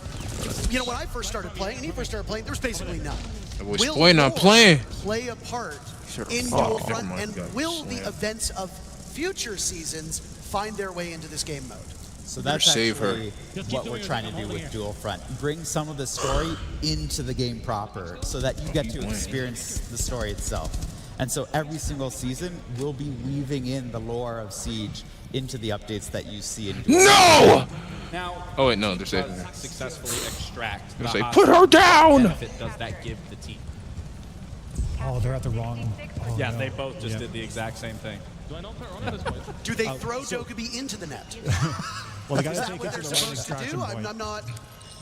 you know, when I first started playing, and he first started playing, there was basically none. That boy's Will playing, not lore playing. play a part Should've- in oh, Dual never Front, mind, and got will the slammed. events of future seasons find their way into this game mode? So that's save her. actually what we're trying to do with Dual Front. Bring some of the story into the game proper so that you get to experience the story itself. And so every single season, we'll be weaving in the lore of Siege into the updates that you see in Dual No! Now, Oh, wait, no, they're does saving her. successfully extract They're the saying, hostage. "Put her down!" What benefit does that give the team? Oh, they're at the wrong. Oh, Yeah, no. they both just Yeah. did the exact same thing. Do they throw Dokkaebi into the net? Well, they Is gotta that take what it they're to the right supposed to extraction do? point. I'm not.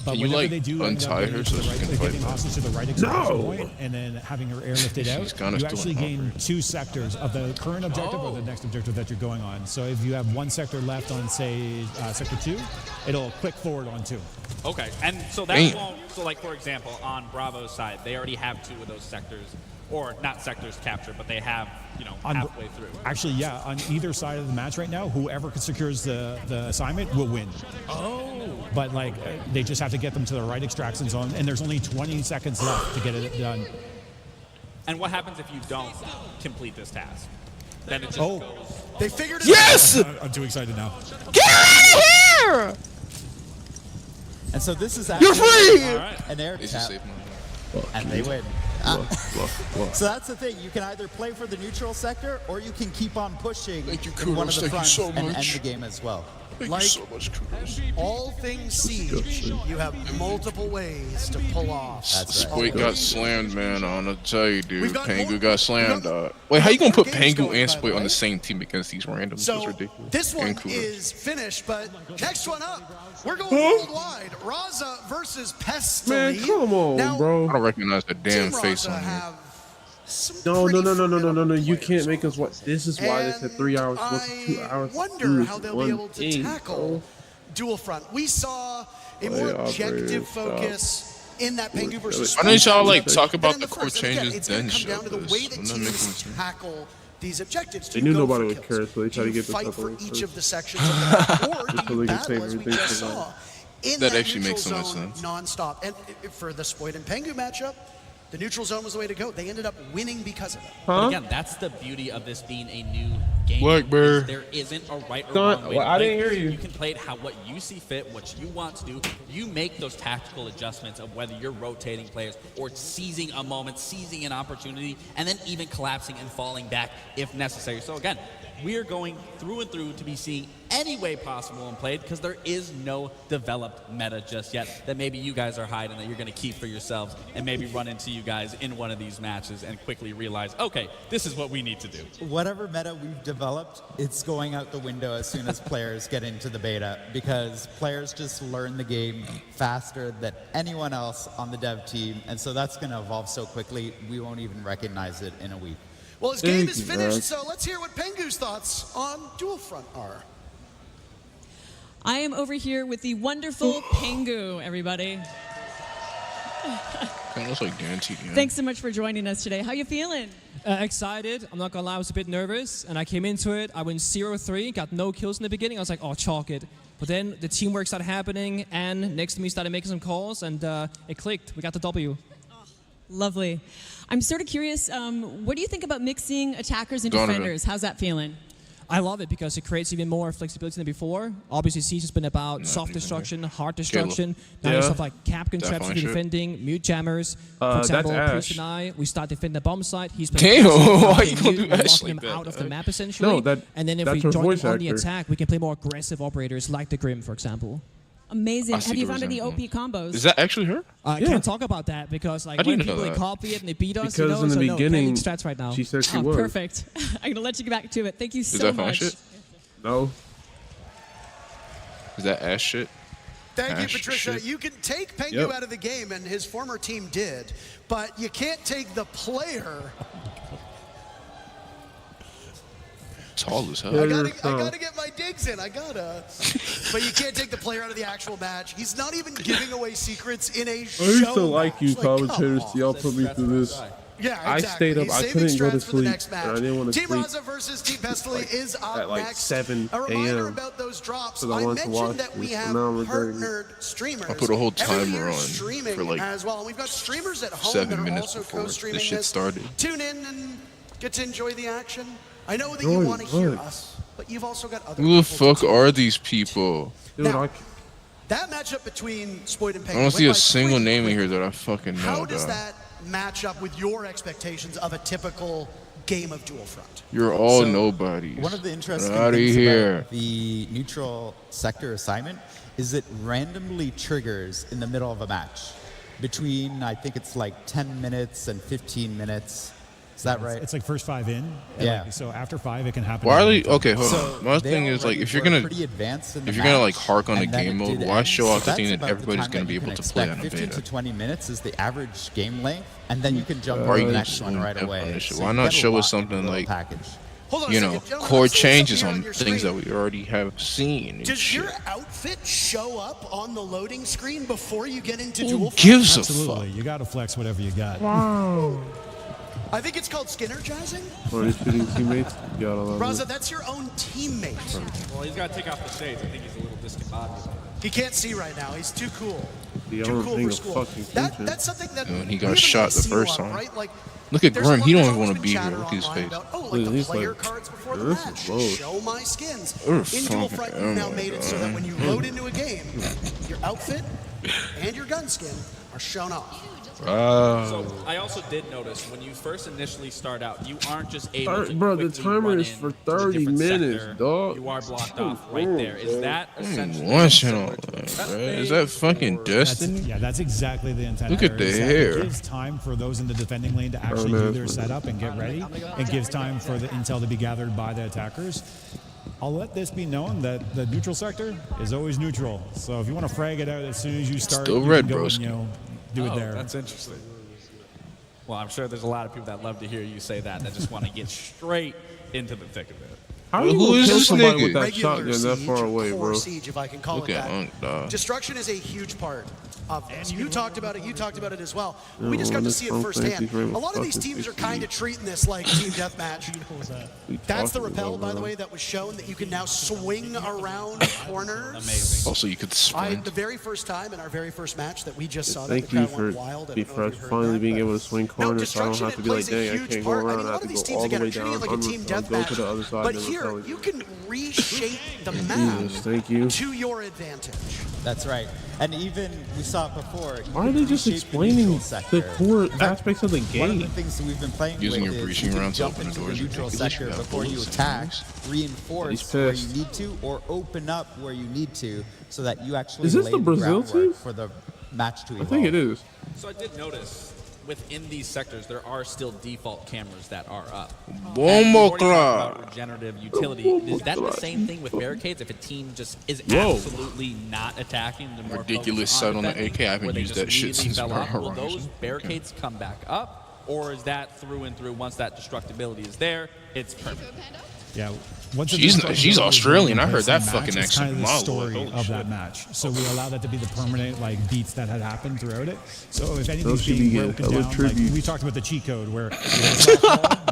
But Can you, whenever like, they do end up untie getting her to so the she right, can getting fight back? hostage to the right extraction No! point and then having her airlifted out, She's kinda you still actually in gain 2 sectors of the current objective or the next objective that you're going on. So if you have 1 sector left on, say, sector 2, it'll click forward on 2. Okay, and so that Damn. won't. So, like for example, on Bravo's side, they already have 2 of those sectors, or not sectors captured, but they have, you know, On- halfway through. Actually, yeah, on either side of the match right now, whoever secures the assignment will win. Oh. But like, they just have to get them to the right extraction zone, and there's only 20 seconds left to get it done. And what happens if you don't complete this task? Then it just Oh. goes. They figured it Yes! I'm too excited now. Get out of here! And so this is You're actually free! All right. an air They just tap, saved my and they win. So that's the thing. You can either play for the neutral sector, or you can keep on pushing Thank you, in one of Kudos. the Thank you fronts so and end much. the game as well. Thank Like- you so much, Kudos. All things Siege, you have multiple ways to pull off. That's right. Split got slammed, man. I wanna tell you, dude. We've got Pangu more- got slammed, we've got- dog. Wait, how you gonna put more games Pangu going, and by the Split on way. the same team against these randoms? That's So ridiculous. this one And Kudos. is finished, but next one up, we're going worldwide. Raza versus Pestily. Man, come on, Now, bro. I don't recognize the damn Team face Raza on here. have some No. pretty You formidable can't players make us watch. This is why they said 3 hours. What's 2 hours? I wonder Dude, how they'll one be able to game, tackle Dual Front. We saw a more Play objective operators, focus in that Pengu versus Why didn't y'all like Then talk Then about in the core first, and again, changes it's gonna then come show down to the this? way that Wouldn't that make more teams sense? tackle these objectives. They Do you knew go nobody for would kills? care, so they tried Do to get you this fight out the for way each first. of the sections of the map, or Just do so you they can battle save as we everything just for saw in That that actually neutral makes so much zone sense. nonstop? And for the Spoid and Pengu matchup, the neutral zone was the way to go. They ended up winning because of it. But again, that's the beauty of this being a new game. Black Bear. is There isn't a right or Don't- wrong way well, to I play. didn't hear you. You can play it what you see fit, what you want to do. You make those tactical adjustments of whether you're rotating players or seizing a moment, seizing an opportunity, and then even collapsing and falling back if necessary. So again, we are going through and through to be seeing any way possible and played because there is no developed meta just yet that maybe you guys are hiding that you're going to keep for yourselves and maybe run into you guys in one of these matches and quickly realize, okay, this is what we need to do. Whatever meta we've developed, it's going out the window as soon as players get into the beta because players just learn the game faster than anyone else on the dev team. And so that's going to evolve so quickly, we won't even recognize it in a week. Well, his game Thank is you, finished, Zach. so let's hear what Pengu's thoughts on Dual Front are. I am over here with the wonderful Pengu, everybody. Kind of looks like Dante. Yeah. Thanks so much for joining us today. How you feeling? Excited. I'm not gonna lie, I was a bit nervous, and I came into it. I went 0-3, got no kills in the beginning. I was like, oh, chalk it. But then the teamwork started happening, and next to me started making some calls, and it clicked. We got the W. Lovely. I'm sort of curious, what do you think about mixing attackers and Donovan. defenders? How's that feeling? I love it because it creates even more flexibility than before. Obviously, Siege has been about soft destruction, hard destruction. Now Yeah. there's stuff like Capcom traps Definitely to should. defending, mute jammers. For That's example, Ash. Priest and I, we start defending the bomb site. He's playing Damn, passive, why playing you gonna mute, do we're Ash locking like him that, out of the dog? map essentially. No, and then if that's we her join voice him on the actor. attack, we can play more aggressive operators like the Grim, for example. Amazing. I see Have you the found any OP resemblance. combos? Is that actually her? I Yeah. can't talk about that because like I when didn't know people they that. copy it and they beat us, Because you know, in the so no, beginning, can't leak strats right now. she said she Oh, was. perfect. I'm going to let you get back to it. Thank you Is so that fine much. shit? No. Is that ass shit? Thank you, Ash Patricia. shit. You can take Pengu Yep. out of the game, and his former team did, but you can't take the player. Tall as hell. Yeah. I gotta get my digs in. I gotta. But you can't take the player out of the actual match. He's not even giving away secrets in a show. I used to like match. you Like, come commentators. on. Y'all put me through this. Yeah, I exactly. stayed up. He's I saving couldn't go to strats for the sleep, next match. and I didn't want to Team sleep Raza versus Team Pestily is up at like next. 7 A reminder a.m. about those drops. So I I wanted to watch mentioned that we this, have and now I'm regretting it. partnered streamers. I put a whole Every timer year on streaming for, like, as well. And we've got streamers at home 7 that are minutes also before co-streaming this shit started. Tune in and get to enjoy the action. I know that Enjoy you want to hear what? us, but you've also got other Who the people to fuck are these people? Dude, Now, I, That matchup between Spoid and Penguin. I don't see went a by single pretty name in quickly. here that I fucking know, How does dog. that match up with your expectations of a typical game of Dual Front? You're all So, nobodies. One of the interesting Get outta things here. about the neutral sector assignment is it randomly triggers in the middle of a match between, I think it's like 10 minutes and 15 minutes. Is that right? It's like first 5 in. and Yeah. like, so after 5, it can happen. Why are at they any time. okay? Hold So on. My they thing is like, already if you're were gonna pretty advanced in the if you're gonna like match, hark on the and then game it mode, did why end. show So off the that's thing that about the everybody's time gonna that be you able can to play on expect. a 15 beta? to 20 minutes is the average game length, and then you can jump Why are to you the next one doing right that away. kind of shit? So Why you not get a show lot us in something the like, package. Hold on a you second, know, gentlemen, core let's see something changes here on your things that screen. we already have seen? And Does shit. your outfit show up on the loading screen before you get into Who Dual Front? gives a Absolutely. fuck? You got to flex whatever you got. I think it's called Skinnergizing. or his shooting teammates. You gotta love Raza, it. that's your own teammate. Well, he's got to take off the shades. I think he's a little discombobulated. He can't see right now. He's too cool. The Too only cool thing for of school. fucking tension. That's something that And he we got haven't shot really the seen a first lot of, time. right? Like, Look at there's Grim. He there's don't even always want to been be chatter here. Look at his online face. about, oh, like Look, the he's player like, cards before the this match. is low. Show my skins. Oh, In Dual fucking- Front, oh you've now my made it so that when you God. load into a game, your outfit and your gun skin are shown off. So I also did notice when you first initially start out, you aren't just able to bro, the quickly timer run is in for to a 30 different minutes, sector. dog. You are blocked off right there. Is that essentially Watching similar all to that, a prep bro. Is phase, that fucking or- Destiny? Yeah, that's exactly the intent. Look at there, the is that hair. It gives time for those in the defending lane to actually do their setup and get ready. It gives time for the intel to be gathered by the attackers. I'll let this be known that the neutral sector is always neutral. So if you want to frag it out as soon as you start, Still you red, can go broski. and, do it Oh, there. That's interesting. Well, I'm sure there's a lot of people that love to hear you say that just want to get straight into the thick of it. How Who you gonna is kill this somebody nigga? with that Regular shotgun that siege, far away, core bro? siege, if I can call Look it at that. Unk, dog. Destruction is a huge part of this. You talked about it. You talked about it as well. Yeah, We just got well, to this see it Tom firsthand. Clancy's Rainbow A lot of these fucking teams are Six kind of Siege. treating this like team deathmatch. We That's the talking rappel, about, by the bro. way, that was shown that you can now swing around corners. Amazing. Also, you could The sprint. very first time in our very first match that we just saw, Thank that the you crowd for went wild. I don't know if you heard finally that, being but- able to swing No, corners, so I don't destruction, have to it be like, plays a dang, I huge can't go part. I around. mean, a I lot have of to these go teams all the again way are treating down. it like a team I'll go to the other deathmatch. side. But and here, tell you can reshape the map Jesus, thank you. to your advantage. That's right. And even we saw it before. you Why are can they just reshape the explaining neutral the sector. core In fact, aspects of the One of the game? things that we've been playing Using with your is breaching you can round to jump open the into doors the is neutral ridiculous. sector You got before you bullets and attack, things. reinforce He's where pissed. you need to, or open up where you need to, so that you actually Is this lay the Brazil groundwork team? for the match to I evolve. think it is. So I did notice within these sectors there are still default cameras that are up. Bombo And we've already talked clap. about regenerative utility. Is that the same thing with barricades? If a team just is Whoa. absolutely not attacking, the more Ridiculous focused sight on the defending, AK. I haven't where they used just that shit immediately since fell off, will Horizon. those barricades come back up, or is that through and through? Once that destructibility is there, it's permanent. Yeah. Once the She's destructibility is Australian. I in heard place that in the fucking match, it's accent kind of the a mile story away. Holy of that shit. match. So we allow that to be the permanent beats that had happened throughout it. So if Those anything's should be being getting broken hella down, tributes. we talked about the cheat code where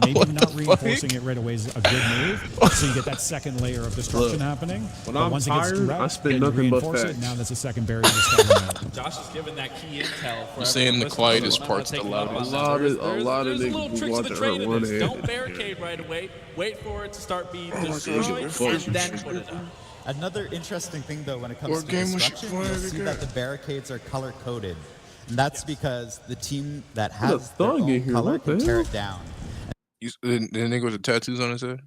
maybe not reinforcing it right away is a good move. So you get that second layer of destruction Look, happening. when But I'm once it gets tired, throughout, I spit you nothing but reinforce it. facts. Now that's a second barrier to starting out. Josh is giving that key intel for I'm saying the everyone quietest listening. part's I'm the gonna take loudest. note on that. A lot of There's a little niggas trick watch to the it trade hurt in one this. hand. Don't barricade right away. Wait for it to start being God, destroyed you're and fucking then shit. put it up. Another interesting thing, though, when it comes War to game was destruction, fire you'll see again. that the barricades are color-coded. And that's because the team that What a has their thug in own here, color what the can tear hell? it down. The nigga with the tattoos on his head?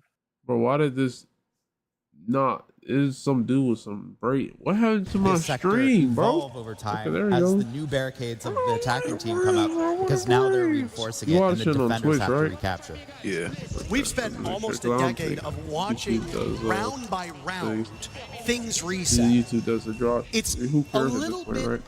Bro, why did this not? Is some dude with some braid? What happened to my This sector stream, bro? evolve over time Okay, there you as go. the new barricades of the attacking team come up, because now they're reinforcing You it and the watching on defenders Twitch, have to right? recapture. Yeah. We've spent almost a decade of watching round by round things reset. YouTube does the drop. It's Who a cares at little this point, bit right?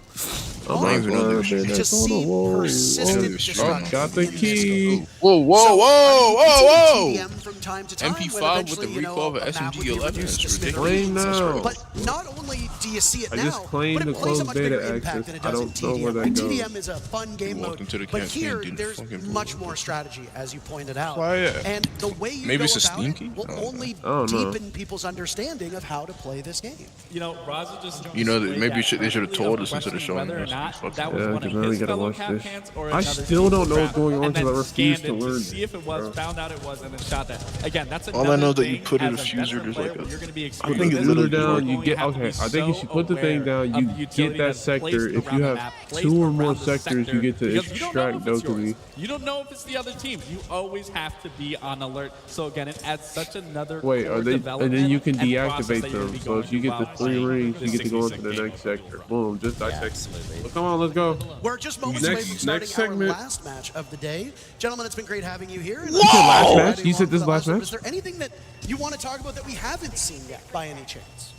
I don't even know this shit. to see persistent Whoa. destruction. Got the key. Whoa, whoa, whoa, whoa, TDM from time to time, when MP5 with the eventually, you know, recoil of a an map would be SMG-11 reduced to is ridiculous. Claim now. But not only do you see it I now, just claimed but the it plays a closed much bigger beta impact access. than it I does in don't know where TDM. that And goes. TDM is a fun game Walked mode, into the but campaign, here didn't there's fucking much more strategy, as you pointed out. Why, yeah. And the way you Maybe go it's a about Steam it key? will only I don't know. deepen people's understanding of how to play this game. You know, Raza just You know, that maybe that they should have perfectly told of us instead of questioning showing whether or us. not Fuck that yeah. was Yeah, one because of I really his gotta fellow watch cap this. cans or I another still team's don't know what's trap, going on and then because I refuse scanned to it learn. see if it was, bro. found out it was, and then shot that. Again, that's All I another know that you thing put a as diffuser, veteran there's player like a- where you're gonna be I think think it's it's literally down. going You get to have to okay. be I think you so should put the thing aware down. of You the utility get that that's placed sector. If around you the have map, placed 2 or more around the sectors, sector, you get to because you don't know extract if it's yours. dopamine. You don't know if it's the other team. You always have to be on alert. So again, it adds such another Wait, core are they? And development then you can and process deactivate that you're gonna them. be So going if you through get the while 3 playing rings, you this get to go into 66 the game next mode. sector. Boom, just dissect. absolutely. Well, come on, let's go. We're just moments away Next- from starting next our segment. last match of the day. Gentlemen, it's been great having you here. And Whoa! Last match? Riding You said along this for the last one. match? Is there anything that you want to talk about that we haven't seen yet, by any chance?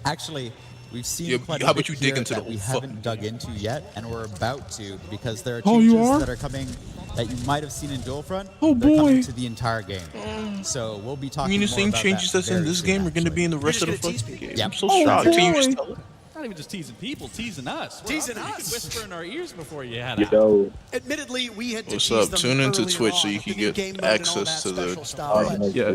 Actually, we've seen Yeah, quite a how bit about you dig here into that the we whole haven't dug into yet, and we're about to, because there are Oh, you changes are? that are coming that you might have seen in Dual Front. Oh, They're coming boy. to the entire game. So we'll be talking I mean, the more same about changes that that's in very this soon, game are going to be in the You're rest just of the gonna tease fucking people. game. Yep. I'm so Oh, shocked. Can you boy. just tell it? Not even just teasing people, teasing us. Teasing You could us. whisper in our ears before you head out. Yo, Admittedly, we had to What's tease up? them Tune into earlier Twitch so on you with can the new get game mode and all access that to the- special stuff, but Yeah.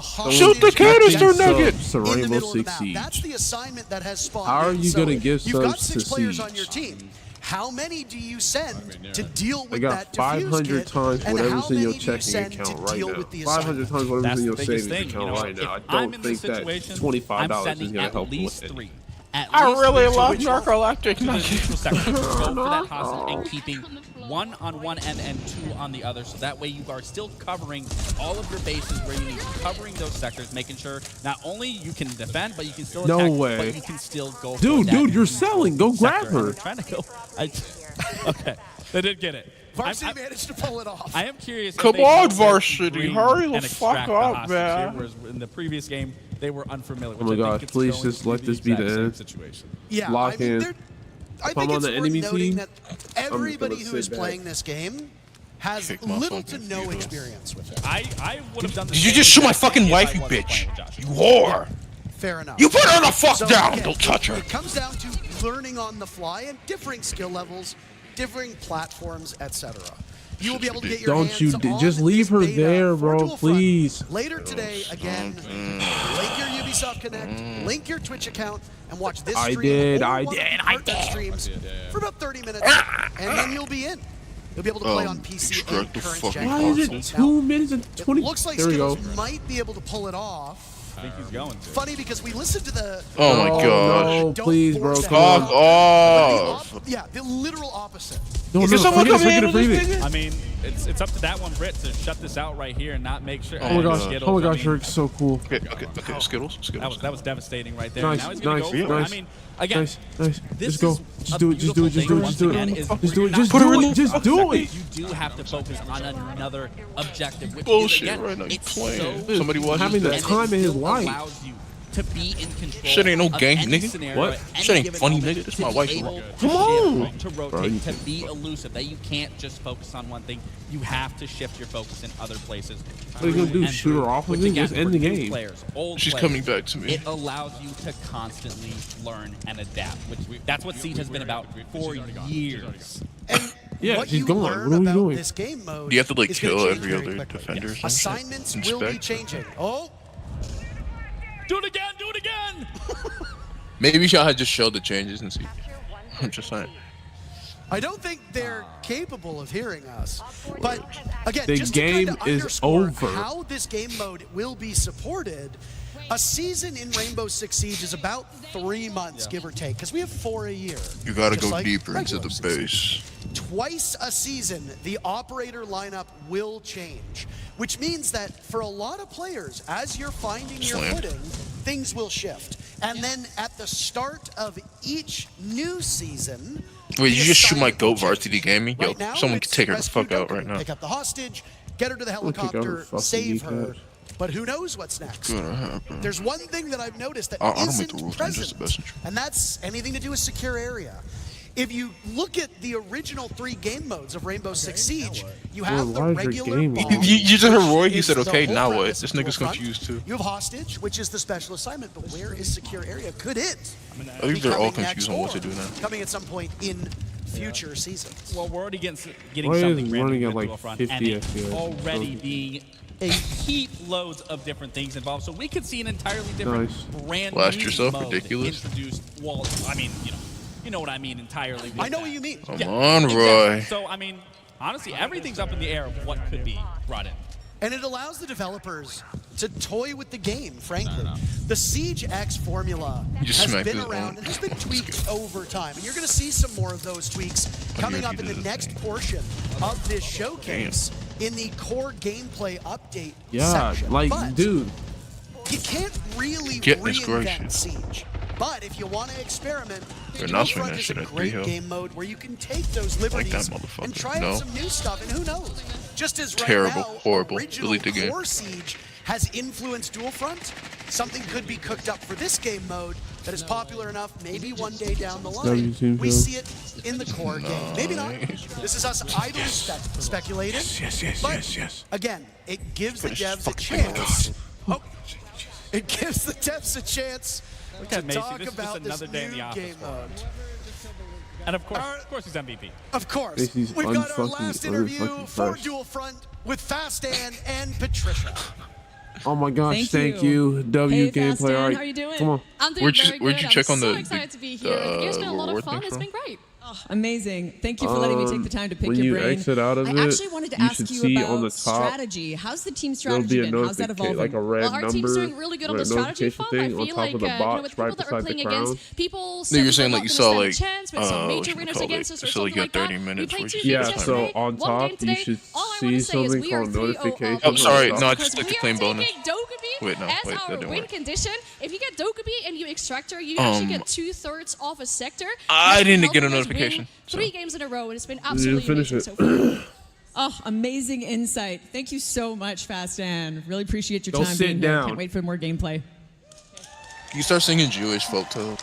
hostage Shoot the canister nuggets in to the Rainbow middle of the Six map. Siege. That's the assignment that has spawned. How are in. you So gonna give you've got subs 6 to players on Siege? your team. How many do you send to deal with They got that 500 defuse kit, times and whatever's how in your many do you checking send account to right deal now. with the 500 times whatever's That's in the your biggest savings thing. You account know, right now. I if I'm don't in this think that situation, $25 I'm is sending gonna at help you least with it. 3. at I least really reach love to narcoleptic the nuggets. neutral sector. Go for that hostage and keeping one on one end and two on the other, so that way you are still covering all of your bases where you need to, covering those sectors, making sure not only you can defend, but you can still No attack, way. but you can still go for Dude, that dude, you're selling. Go grab sector. And her. I'm trying to go. Okay, they did get it. Varsity managed to pull it off. I am curious. Come if they on, know Varsity, where to hurry bring the and fuck extract the up, hostage man. here, whereas in the previous game, they were unfamiliar. Oh my which I think gosh, it's please going just to let this be the exact same end. situation. Yeah, Lock I mean, in. I If think I'm on it's the worth enemy noting team, that everybody gonna who is sit back. playing this game has Kick my little to fucking no feet off. experience with it. I would have done the Did you same just shoot my exact thing fucking if I wife, you wasn't bitch? playing with Josh. You whore! Fair enough. You put her the fuck So, down! again, Don't touch her! It comes down to learning on the fly and differing skill levels, differing platforms, etc. You will be able to get your Don't hands you on just leave this her beta there, for bro, Dual Front please. Later today, again, link your Ubisoft Connect, link your Twitch account, and watch this I stream. did, or I one of did, the I partner did. streams for about 30 minutes, and then you'll be in. You'll be able to play on PC and extract the current fucking gen Why is it consoles. 2 minutes and It 20? looks like There we go. Skittles might be able to pull it off. I think he's going to. Funny because we listened to the. Oh my Oh, gosh. no, Don't please, bro. force Come that. on. Fuck off! Yeah, the literal opposite. No, Can no, someone forget come it, in forget it, with forget this it. nigga? I mean, it's up to that one Brit to shut this out right here and not make sure. Oh my and gosh, Skittles, oh my I gosh, mean, you're so cool. Okay, Skittles. that was devastating right there. Nice, Now he's gonna nice, go for it. nice. I mean, again, Nice, nice. this Just go. is Just a do it, just do it, just do it, beautiful just do thing, it. is Just do it, not just Put her do in it, the- just do it. You do have to focus on another objective, which Bullshit is, again, right now, you it's playing. so Somebody watches Having the that. and time it of his still life. allows you to be in control. Shit ain't no of gang, any nigga. scenario What? at any Shit ain't given funny, moment, nigga. This to my be wife. able Come to on. shift, to Bro, rotate, you to be elusive. That you can't just focus on one thing. You have to shift your focus in other places. What are you gonna do, And shoot her off which with it? again, Just end for the new game. Players, old She's players, coming back to me. It allows you to constantly learn and adapt. That's what Siege has been about for years. And Yeah, what she's you gone. learn What are we about doing? this game mode. Do you have to like is gonna kill change every very other quickly. defender? or something? Assignments will be Inspect? changing. Oh, Do it again! Do it again! Maybe y'all had just showed the changes and see. I'm just saying. I don't think they're capable of hearing us. But again, The just game to kind is of underscore over. how this game mode will be supported. A season in Rainbow Six Siege is about 3 months, give or take, because we have 4 a year. You gotta just go like deeper into regular the Six Siege. base. Twice a season, the operator lineup will change, which means that for a lot of players, as you're finding your Slammed. footing, things will shift. And then at the start of each new season, Wait, the you just shoot my assignment goat will Varsity change. Gaming? Yo, Right now, someone it's can take her the rescue fuck out Doku, right now. Pick up the hostage, get her to the I'm gonna kick out her helicopter, fucking save her. kneecaps. But who knows what's next? Gonna happen. There's one thing that I've noticed that I don't make isn't the rules, I'm present, just a messenger. and that's anything to do with secure area. If you look at the original 3 game modes of Rainbow Six Siege, you have Well, the why is your regular game bomb, on? You just heroic. He is said, the okay, whole now what? premise This of nigga's Dual Front. confused too. You have hostage, which is the special assignment, but where is secure area? Could it? I think they're all be coming confused next on what to or do now. Coming at some point in future seasons. Well, we're already getting Why is something it brand running new at, with like, Dual Front, 50 and it FPS? already being a heap loads of different things involved. So we could see an entirely different Nice. brand Blast new yourself, mode ridiculous. introduced. Well, I mean, you know what I mean entirely. I know what you mean. Come on, Roy. So I mean, honestly, everything's up in the air of what could be brought in. And it allows the developers to toy with the game, frankly. The Siege X formula You just has smacked been his around arm. and has been tweaked over time. And you're going to see some more of those tweaks coming up in the next portion of this showcase in the core gameplay update Yeah, section. like, But dude. you can't really Goodness reinvent gracious. Siege. But if you want to experiment, They're Dual not swinging Front that is shit a at great 3-0. game mode where you can take those liberties motherfucker. and try No. out some new stuff. And who knows? Just as right Terrible, now, horrible. original Delete the game. core Siege has influenced Dual Front. Something could be cooked up for this game mode that is popular enough. Maybe one day down the line, we see it in the core game. Maybe not. This is us idly speculating. Yes, But again, it gives the Finish devs a fucking chance. Oh, it gives the devs a chance Look at to Macy. talk This is about just this another day in new the office. game mode. And of course, he's MVP. Of course, Macy's we've got our unfucking last interview unfucking for first. Dual Front with Fastan and Patricia. Oh my gosh, Thank thank you. you. W Hey, gameplay. Fastan, All right. how are you doing? Come on. I'm doing Where'd you- very where'd you good. check I'm on so the- excited to be the, here. It's been a lot reward of fun. thing It's from? been great. Amazing. Thank you for letting me take the time to pick when your you brain. exit out of I it, actually wanted to you ask should you see about on the top, strategy. How's the team there'll strategy be a been? How's that notification, evolving? like a red Well, our number, team's doing really good on the red strategy notification front. I thing on feel top like of the with box people right that we're beside the playing crown. against, people No, said you're we're saying not like you gonna saw stand a like chance, but some major winners whatchamacallit, against us or so like something you like got that. 30 We minutes played where 2 you games Yeah, just so yesterday. on One top, game you today. should All I see want to say is something we are called 3-0 notifications. I'm sorry, overall no, I because just took the we claim are bonus. taking Dokkaebi Wait, no, as wait, that our didn't win work. condition. If you get Dokkaebi and you Extractor, you actually get 2/3 off a sector. I didn't get a Helping us notification, win 3 games in a row, and it's been didn't absolutely finish amazing it. so far. Oh, amazing insight. Thank you so much, Fast Dan. Really appreciate your Don't time sit being here. down. Can't wait for more gameplay. You start singing Jewish folktales.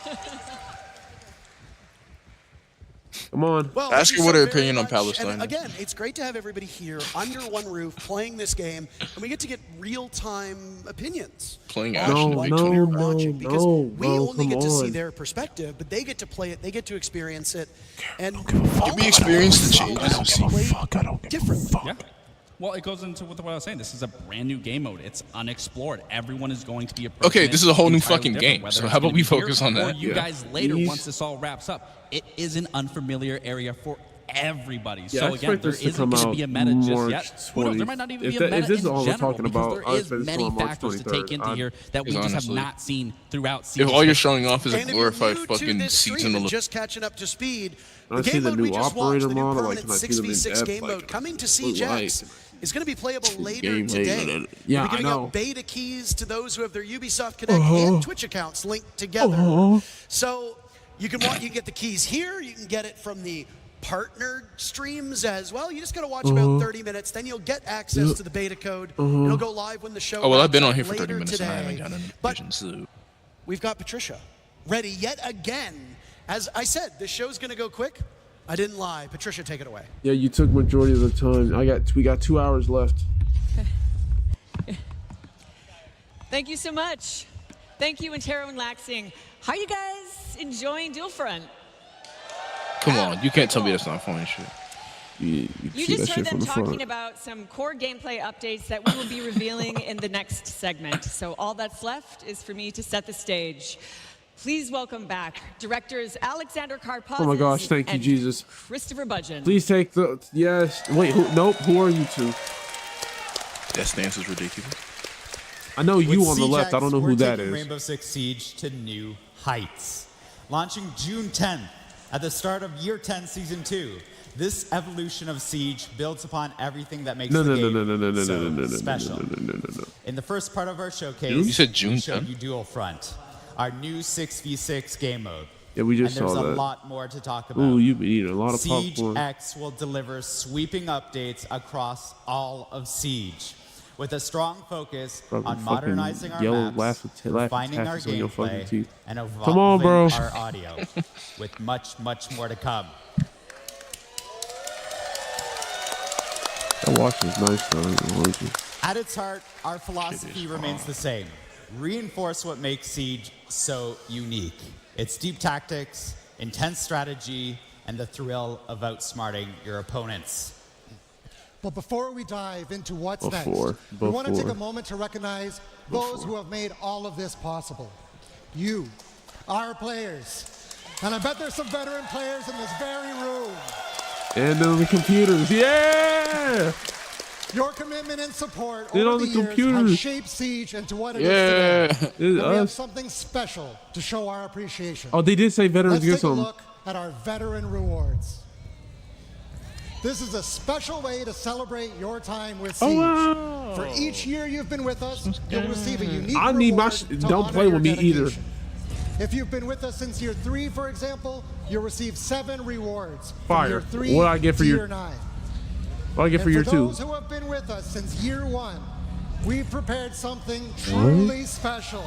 Come on. Well, Ask thank her you what so her very opinion on much. Palestine And is. again, it's great to have everybody here under one roof playing this game, and we get to get real-time opinions. Playing on Ash in the what Big we're Tree. watching, because no, we bro, only get come to see on. their perspective, but they get to play it, they get to experience it, and Did we experience the changes of Siege? different. Yeah. Well, it goes into what I was saying. This is a brand new game mode. It's unexplored. Everyone is going to be approaching Okay, it this is a whole new entirely fucking different, game, whether so it's how about gonna we be here focus on or that? you Yeah. guys later, Please. once this all wraps up. It is an unfamiliar area for everybody. Yeah, so I again, expect there this to isn't come going to out be a meta just March yet. Who knows? There might not even be a meta If this is in all we're general talking because about, I there expect is this many on March factors to 23rd. take into here that we Because just have honestly, not seen throughout season. If all you're showing off is a And if you're glorified new to fucking this seats stream in and the just catching up to speed, Can I the see game the mode new we just operator watched, the new model? Like, permanent can I see them in 6v6 depth? game Like, mode coming to what Siege light? X is going to be playable later Game today. mode. Yeah, We'll be I giving know. out beta keys to those who have their Ubisoft Connect and Twitch accounts linked together. So you can get the keys here. You can get it from the partnered streams as well. You just got to watch about 30 minutes. Then you'll get access to the beta code. It'll go live when the show. Oh well, I've been wraps on here up for 30 later minutes and I haven't today. gotten a But notification. So we've got Patricia ready yet again. As I said, this show's going to go quick. I didn't lie. Patricia, take it away. Yeah, you took majority of the time. We got 2 hours left. Thank you so much. Thank you, Intero and Laxing. How are you guys enjoying Dual Front? come on, you can't tell me that's not funny shit. You You see just that heard shit them from the talking front. about some core gameplay updates that we will be revealing in the next segment. So all that's left is for me to set the stage. Please welcome back directors Alexander Karpazis Oh my gosh, thank you, and Jesus. Christopher Budgeon. Please take the yes. Wait, nope. Who are you two? That stance is ridiculous. I know you With on the Siege left. I X, don't know we're who that taking is. Rainbow Six Siege to new heights. Launching June 10th at the start of Year 10 Season 2. This evolution of Siege builds upon everything that makes No, the no, no, game no, no, no, so no, no, no, special. no. In the first part of our showcase, You said June we showed 10th? you Dual Front, our new 6v6 game mode. Yeah, we just and there's saw a that. lot more to talk about. Ooh, you've been eating a lot of Siege popcorn. X will deliver sweeping updates across all of Siege, with a strong focus Probably on fucking modernizing our yellow maps, laughing refining our taxes on your fucking gameplay, teeth. and Come on, bro. evolving our audio, with much, much more to come. That watch is nice though. I ain't gonna lie to you. At its heart, our philosophy remains the same. Reinforce what makes Siege so unique. Its deep tactics, intense strategy, and the thrill of outsmarting your opponents. But before we dive into what's Before. next, we want to take a moment to recognize those who have made all of this possible. You, our players. And I bet there's some veteran players in this very room. And on the computers, yeah! Your commitment and support Get over on the the years computers. has shaped Siege into what it Yeah, is today. it's And we have us. something special to show our appreciation. Oh, they did say veterans Let's get take a some. look at our veteran rewards. This is a special way to celebrate your time with Siege. Oh, wow. For each year you've been with us, you'll receive a unique I need my. reward to Don't honor play your with me either. dedication. If you've been with us since year 3, for example, you'll receive 7 rewards. Fire. From year 3 What do I get for to year- year 9. What I get for And year for 2? those who have been with us since year 1, we've prepared something truly special.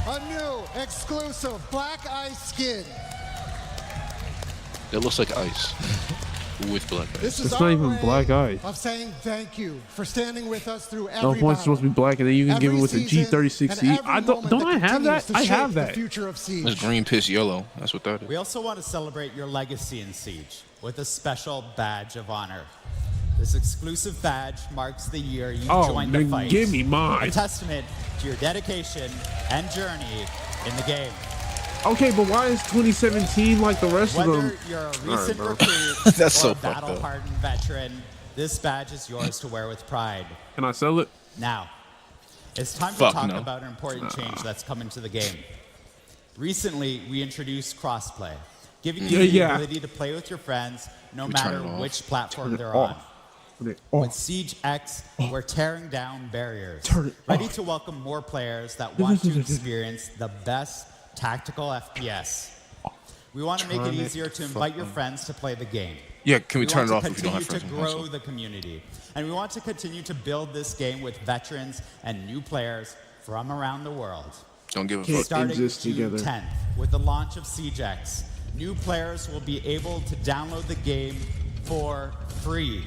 A new, exclusive Black Ice skin. It looks like ice with black ice. This is It's our not even way black eye. of saying thank you for standing with us through No every points battle. supposed to be black, and then you can give it Every with a season, G36E. and every I don't. moment Don't that I have continues that? to I shape have the that. future of Siege. It's green piss yellow. That's what that is. We also want to celebrate your legacy in Siege with a special badge of honor. This exclusive badge marks the year you Oh, joined the then fight. give me mine. A testament to your dedication and journey in the game. Okay, but why is 2017 like the rest of them? Whether you're a recent bro. recruit That's or so a fucked up. battle-hardened veteran, this badge is yours to wear with pride. Can I sell it? Now, it's time to Fuck talk no. about an important change that's come into the game. Recently, we introduced crossplay, giving you the ability to play with your friends no matter which platform they're on. With Siege X, we're tearing down barriers, ready to welcome more players that want to experience the best tactical FPS. We want to make it easier to invite your friends to play the game. Yeah, can we turn it off We if you don't want have to friends continue on to grow console? the community, and we want to continue to build this game with veterans and new players from around the world. Don't give a fuck. Starting exist June together. 10th, with the launch of Siege X, new players will be able to download the game for free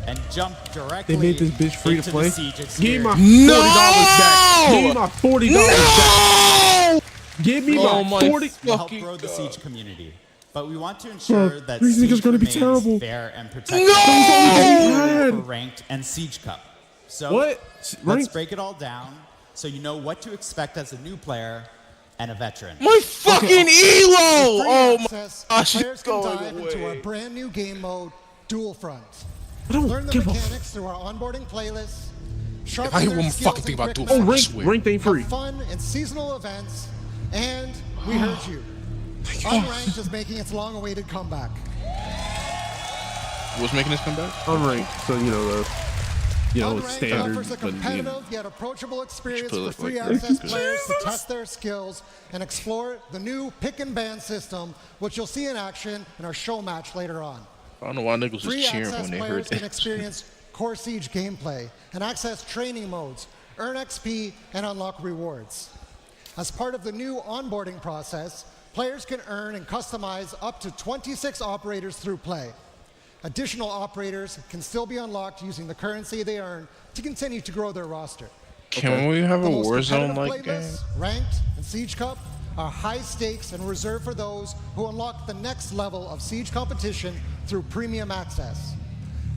and jump directly They made this bitch free to into play. the Siege Give me my experience. $40 back. Give me my $40 back. Give me my 40. We'll help grow the Siege community, but we want to ensure that these niggas Siege gonna be remains terrible. fair and protected for Ranked and Siege Cup. So What? let's Ranked? break it all down so you know what to expect as a new player and a veteran. My fucking Elo! Oh my Access, gosh, players it's can going dive into our away. brand new game mode, Dual Front. I don't Learn the give a mechanics through our onboarding playlists. If I hear one fucking thing about Dual Front, I ranked, swear. ranked ain't free. Fun and seasonal events, and we heard you. Unranked is making its long-awaited comeback. What's making this comeback? Unranked, so you know Unranked it's standard, offers a but you competitive know. yet approachable experience put it for free like that. access players to test their skills and explore the new pick and ban system, which you'll see in action in our show match later on. I don't know why niggas was Free cheering access when they heard players can that. experience Core Siege gameplay and access training modes, earn XP, and unlock rewards. As part of the new onboarding process, players can earn and customize up to 26 operators through play. Additional operators can still be unlocked using the currency they earn to continue to grow their roster. Can we have a The most Warzone competitive like game? playlists, Ranked and Siege Cup are high stakes and reserved for those who unlock the next level of Siege competition through premium access.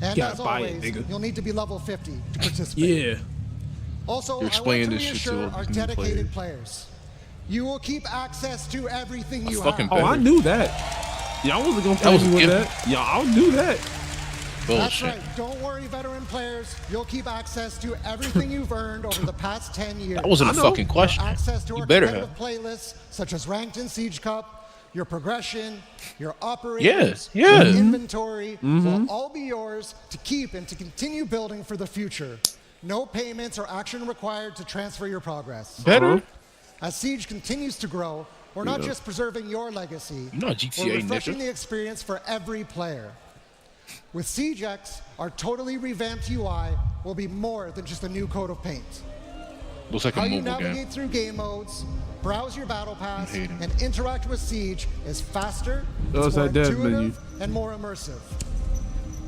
And Gotta as buy it, always, nigga. you'll need to be level 50 to participate. Yeah. Also, You're I want explaining to this shit to reassure all our these new dedicated players. You will keep access to everything you fucking have. Oh, I knew that. Y'all wasn't gonna play was me a with given. that. Y'all knew that. That's Bullshit. right. Don't worry, veteran players. You'll keep access to everything you've earned over the past 10 years. That wasn't a fucking question. Access to You our better competitive have. playlists, such as Ranked and Siege Cup, your progression, your operators, yeah. your inventory will all be yours to keep and to continue building for the future. No payments or action required to transfer your progress. Better? As Siege continues to grow, we're not Yeah. just preserving your legacy, You're not GTA, we're refreshing nigga. the experience for every player. With Siege X, our totally revamped UI will be more than just a new coat of paint. Looks like How a you mobile navigate game. through game modes, browse your battle pass, hating. and interact with Siege is faster, Oh, it's it's more that dev intuitive, menu. and more immersive.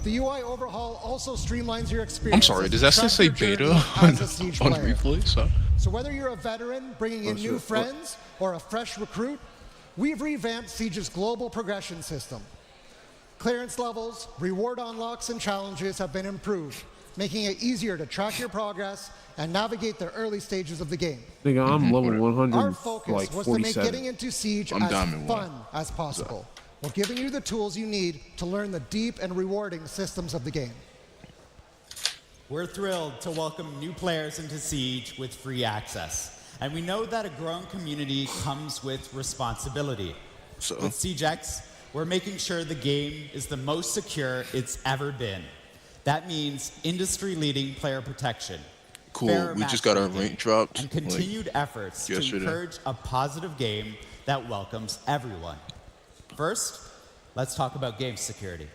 The UI overhaul also streamlines your experience. I'm sorry, as does you that still track say your beta journey on, as a Siege on player. replay? So, So whether you're a veteran bringing in Oh, new shit. friends or a fresh recruit, we've revamped Siege's global progression system. Clearance levels, reward unlocks, and challenges have been improved, making it easier to track your progress and navigate the early stages of the game. Nigga, I'm level 100, Our focus like was to make 47. getting into Siege I'm as Diamond fun 1. as possible, while giving you the tools you need to learn the deep and rewarding systems of the game. We're thrilled to welcome new players into Siege with free access. And we know that a growing community comes with responsibility. So? With Siege X, we're making sure the game is the most secure it's ever been. That means industry-leading player protection. Cool, fair we just got our matchmaking, rank dropped, and continued like, efforts to yesterday. encourage a positive game that welcomes everyone. First, let's talk about game security.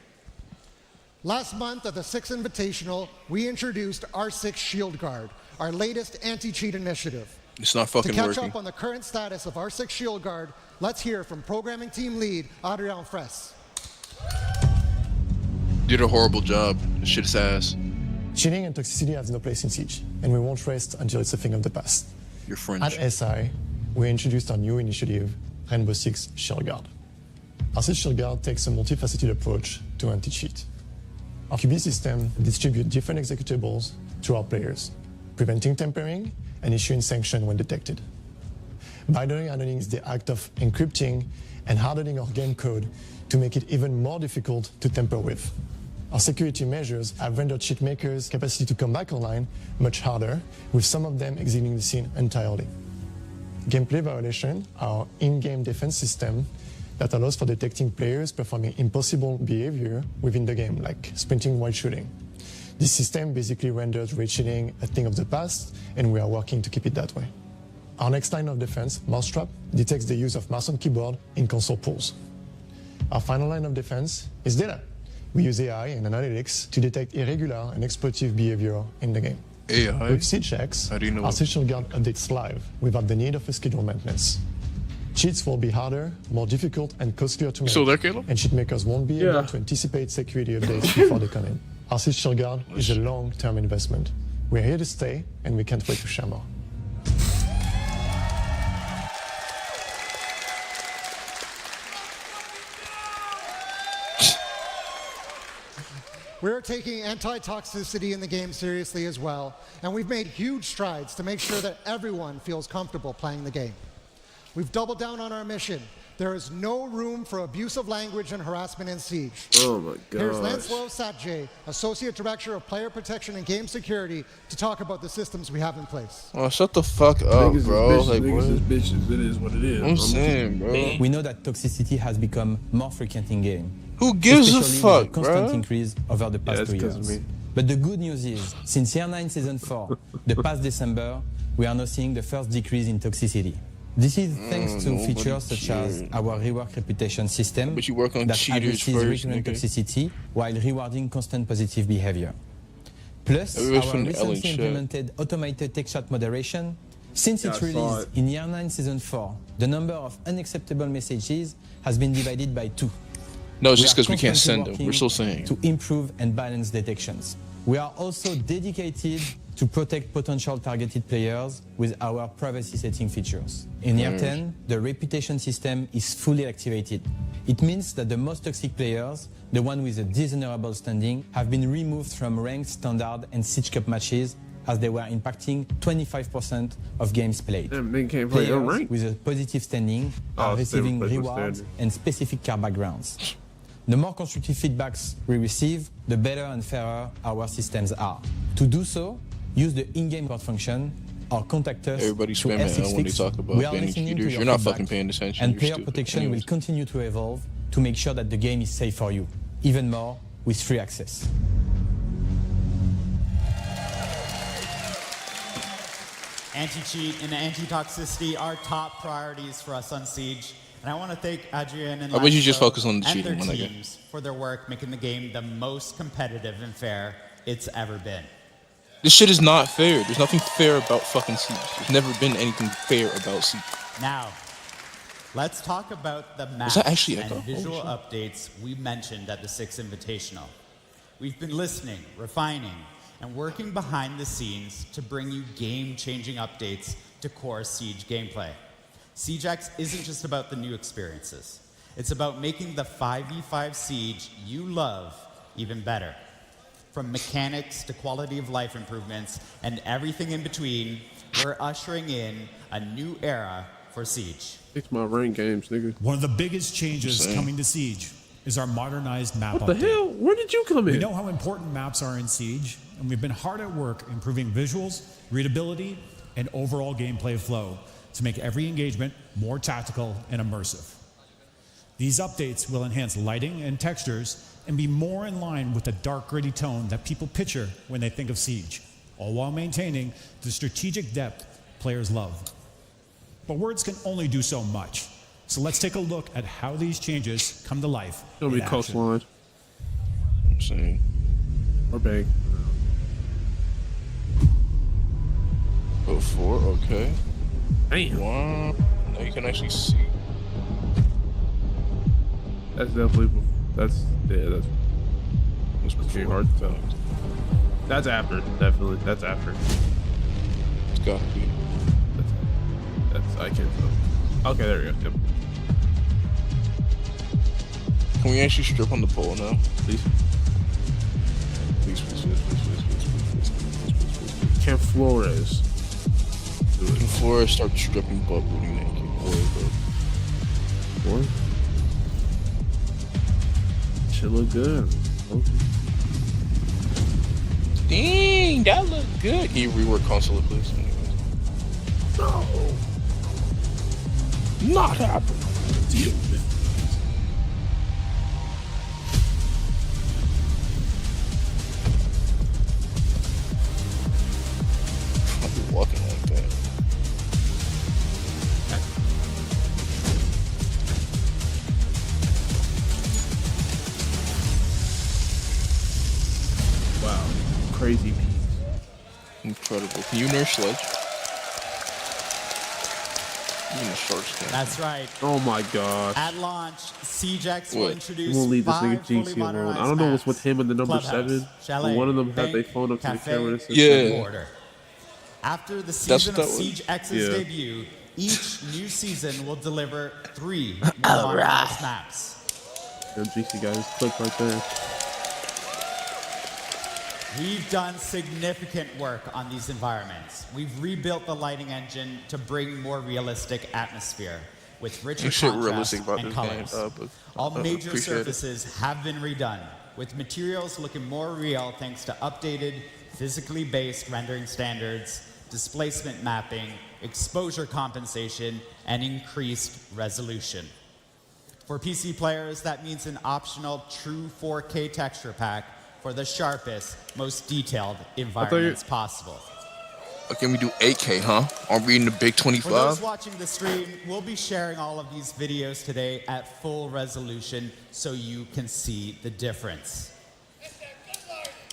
Last month at the Six Invitational, we introduced R6 Shield Guard, our latest anti-cheat initiative. It's not To fucking catch working. up on the current status of R6 Shield Guard, let's hear from programming team lead Adrian Fress. Did a horrible job. This shit is ass. Cheating and toxicity have no place in Siege, and we won't rest until it's a thing of the past. You're French. At SI, we introduced our new initiative, Rainbow Six Shield Guard. R6 Shield Guard takes a multifaceted approach to anti-cheat. Our QB system distributes different executables to our players, preventing tampering and issuing sanctions when detected. Binary annealing is the act of encrypting and hardening our game code to make it even more difficult to tamper with. Our security measures have rendered cheat makers' capacity to come back online much harder, with some of them exiting the scene entirely. Gameplay Violation, our in-game defense system that allows for detecting players performing impossible behavior within the game, like sprinting while shooting. This system basically renders raid cheating a thing of the past, and we are working to keep it that way. Our next line of defense, Mousetrap, detects the use of mouse and keyboard in console pools. Our final line of defense is data. We use AI and analytics to detect irregular and exploitative behavior in the game. AI? With SiegeX, How do you know our what- Siege Shield Guard updates live without the need of a scheduled maintenance. Cheats will be harder, more difficult, and costlier to make. still there, Caleb? And cheat makers won't be able to anticipate security updates before they come in. Our Siege Shield Guard is a long-term investment. We're here to stay, and we can't wait to share more. We're taking anti-toxicity in the game seriously as well, and we've made huge strides to make sure that everyone feels comfortable playing the game. We've doubled down on our mission. There is no room for abusive language and harassment in Siege. Oh my god. Here's Lancelot Satjay, Associate Director of Player Protection and Game Security, to talk about the systems we have in place. Oh, shut the fuck up, Niggas is bro. bitches, Like, niggas what? is bitches. It is what it is. I'm saying, bro. We know that toxicity has become more frequent in game. Who gives a especially fuck, with the constant bro? increase over the past Yeah, it's 2 'cause of years. me. But the good news is, since Year 9 Season 4, the past December, we are now seeing the first decrease in toxicity. This is thanks to nobody features such as cares. our rework reputation system But you work on that cheaters addresses first, recurrent nigga. toxicity while rewarding constant positive behavior. Plus, Everybody's our from the Ellen recently shit. implemented automated text chat moderation. Since Yeah, its I saw release it. in Year 9 Season 4, the number of unacceptable messages has been divided by 2. No, it's We just are because we can't constantly send them. We're working still saying. to improve and balance detections. We are also dedicated to protect potential targeted players with our privacy setting features. In Year 10, the reputation system is fully activated. It means that the most toxic players, the one with a dishonorable standing, have been removed from ranked, standard, and Siege Cup matches as they were impacting 25% of games played. Damn, they can't play Players unranked. with a positive standing are Oh, so they receiving replace with rewards standard. and specific care backgrounds. The more constructive feedbacks we receive, the better and fairer our systems are. To do so, use the in-game report function or contact us Everybody's through spamming F6 when they Fix. talk about We are banning listening to cheaters. your You're not feedback, fucking paying attention. and You're player stupid. protection Anyways. will continue to evolve to make sure that the game is safe for you, even more with free access. Anti-cheat and anti-toxicity are top priorities for us on Siege. And I want to thank Adrian and How about you just Lancelot focus on the and cheating, their my nigga? teams for their work making the game the most competitive and fair it's ever been. This shit is not fair. There's nothing fair about fucking Siege. There's never been anything fair about Siege. Now, let's talk about the maps that actually and Echo? visual Holy updates we mentioned at the 6 Invitational. We've been listening, refining, and working behind the scenes to bring you game-changing updates to core Siege gameplay. SiegeX isn't just about the new experiences. It's about making the 5v5 Siege you love even better. From mechanics to quality of life improvements and everything in between, we're ushering in a new era for Siege. It's my rain games, nigga. One of the biggest changes Just saying. coming to Siege is our modernized map What the update. hell? Where did you come We in? know how important maps are in Siege, and we've been hard at work improving visuals, readability, and overall gameplay flow to make every engagement more tactical and immersive. These updates will enhance lighting and textures and be more in line with the dark, gritty tone that people picture when they think of Siege, all while maintaining the strategic depth players love. But words can only do so much. So let's take a look at how these changes come to life. It'll be in action. coastline. I'm saying. Or bank. Oh, 4, okay. Damn. Wow. Now you can actually see. That's definitely. That's pretty hard to tell. That's after, definitely. That's after. It's gotta be. That's I can't tell. Okay, there we go. Yep. Can we actually strip on the pole now? Please. Please, please, please, please, please, please, please, please, please, please, please. Can Flores do Before I start stripping butt booting that keyboard, What? Should look good. Okay. Dang, that look good. Can you rework console, please? No. Not happening. Deal with it. I'll be walking like that. Wow. Crazy piece. Incredible. Can you nurse Sledge? Even the short skin. That's right. Oh my gosh. At launch, SiegeX will What? introduce We'll leave this nigga 5 fully GC alone. modernized I don't know what's maps. with him and the number Clubhouse, 7. Chalet, But one of them had Bank, their phone up to the Cafe, camera and said, Yeah. Border. After the That's season what of that was. SiegeX's Yeah. debut, each new season will deliver 3 more modernized maps. Damn, GC guys, click right there. We've done significant work on these environments. We've rebuilt the lighting engine to bring more realistic atmosphere with richer There's shit contrast realistic about and this colors. game, but All I major appreciate it. surfaces have been redone, with materials looking more real thanks to updated, physically based rendering standards, displacement mapping, exposure compensation, and increased resolution. For PC players, that means an optional true 4K texture pack for the sharpest, most detailed environments possible. Can we do 8K, huh? I'm reading the big For 25. those watching the stream, we'll be sharing all of these videos today at full resolution so you can see the difference.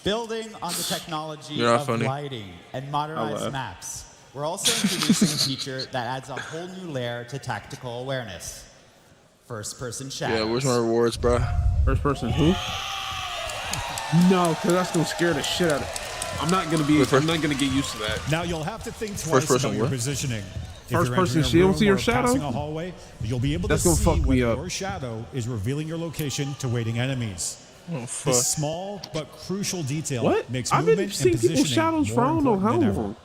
Building on the technology You're not of funny. lighting and I modernized laugh. maps, we're also introducing a feature that adds a whole new layer to tactical awareness. First-person shadows. Yeah, where's my rewards, bro? First person who? No, because that's going to scare the shit out of it. I'm not going to get used to that. Now you'll have to think twice person about your what? positioning. If First you're person, entering a she don't room see her or shadow? passing a hallway, you'll be able That's to gonna see fuck me whether up. your shadow is revealing your location to waiting enemies. Oh, fuck. This small but crucial detail What? makes I've been movement and seeing people's positioning shadows for more I don't know important how than ever. long.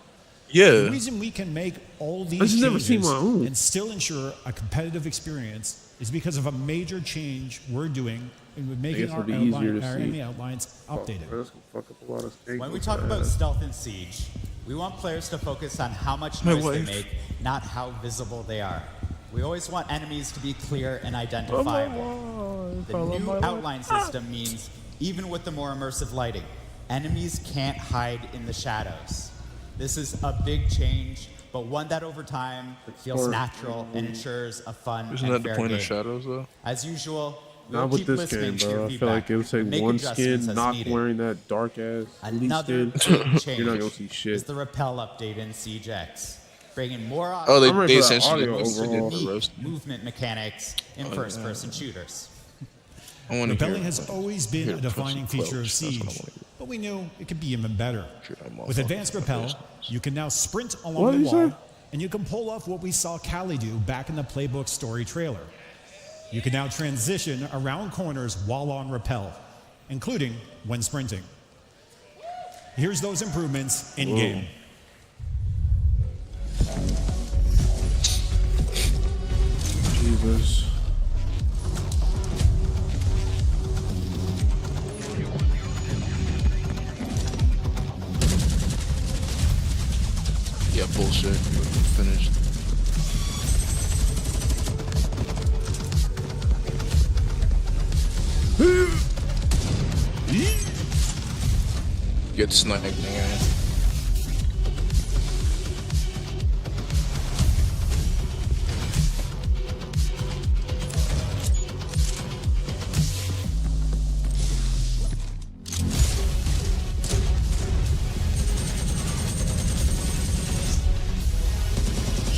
The Yeah. reason we can make all these just never changes seen my own. and still ensure a competitive experience is because of a major change we're doing in making it'll our, be easier to our see. enemy outlines updated. Oh, that's gonna fuck up a lot of things. When we talk about stealth in Siege, we want players to focus on how much My noise they wife. make, not how visible they are. We always want enemies to be clear and identifiable. The new outline system means, even with the more immersive lighting, enemies can't hide in the shadows. This is a big change, but one that over time feels Or- natural and ensures a fun Isn't and that the fair point game. of shadows, though? As usual, we'll Not with keep this listening game, to your bro. I feel feedback like it would say and make one adjustments skin as not needed. wearing that dark ass elite Another skin. big change You're not gonna see is shit. the Repel update in Siege X, bringing more Oh, I'm ready they for that essentially audio overhaul. unique movement mechanics in first-person shooters. I want to Repelling has always been a defining feature of Siege, but we knew it could be even better. With advanced Repel, you can now sprint What along did the you wall, say? and you can pull off what we saw Callie do back in the Playbook story trailer. You can now transition around corners while on Repel, including when sprinting. Here's those improvements in-game. Jesus. Yeah, bullshit. Finished. Get sniped, nigga.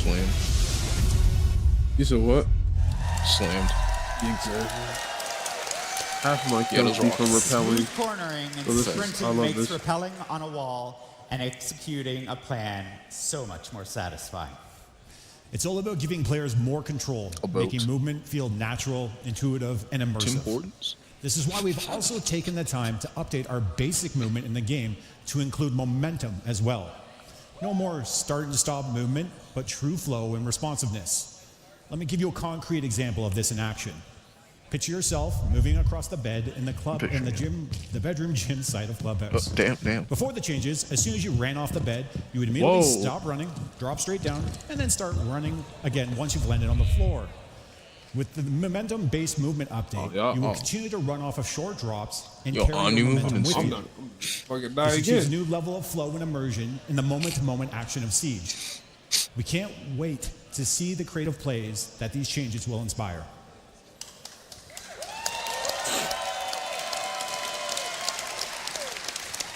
Slammed. You said what? Slammed. Half of my Yeah, kills those be from rocks. repelling. Smooth cornering and So this is- I sprinting love makes this. repelling on a wall and executing a plan so much more satisfying. It's all about giving players more control, making movement feel natural, intuitive, and immersive. Hortons? This is why we've also taken the time to update our basic movement in the game to include momentum as well. No more start and stop movement, but true flow and responsiveness. Let me give you a concrete example of this in action. Picture yourself moving across the bed in the bedroom gym side of Clubhouse. Damn. Before the changes, as soon as you ran off the bed, you would immediately Whoa. stop running, drop straight down, and then start running again once you've landed on the floor. With the momentum-based movement update, you will continue to run off of short drops and carry your momentum with you. This achieves a new level of flow and immersion in the moment-to-moment action of Siege. We can't wait to see the creative plays that these changes will inspire.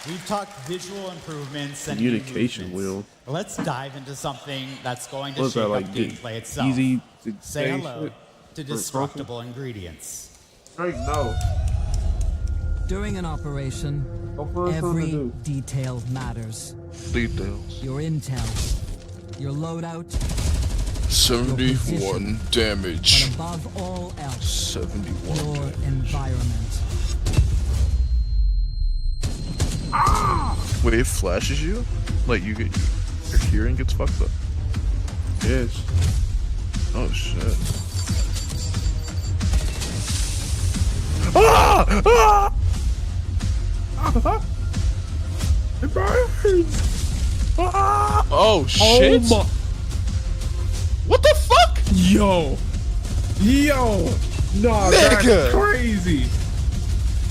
We've talked visual improvements and Communication wheel. Let's dive into something that's going to What's shake that, up like, gameplay itself. easy to Say say hello shit? to destructible ingredients. No. During an operation, every detail matters. Details. Your intel, your loadout, 71 damage. but above all else, 71 your damage. environment. Wait, it flashes you? Like your hearing gets fucked up? Yes. Oh shit. Ah! It burns. Ah! Oh shit! Oh my. What the fuck? Yo, nah, Nigga. that's crazy.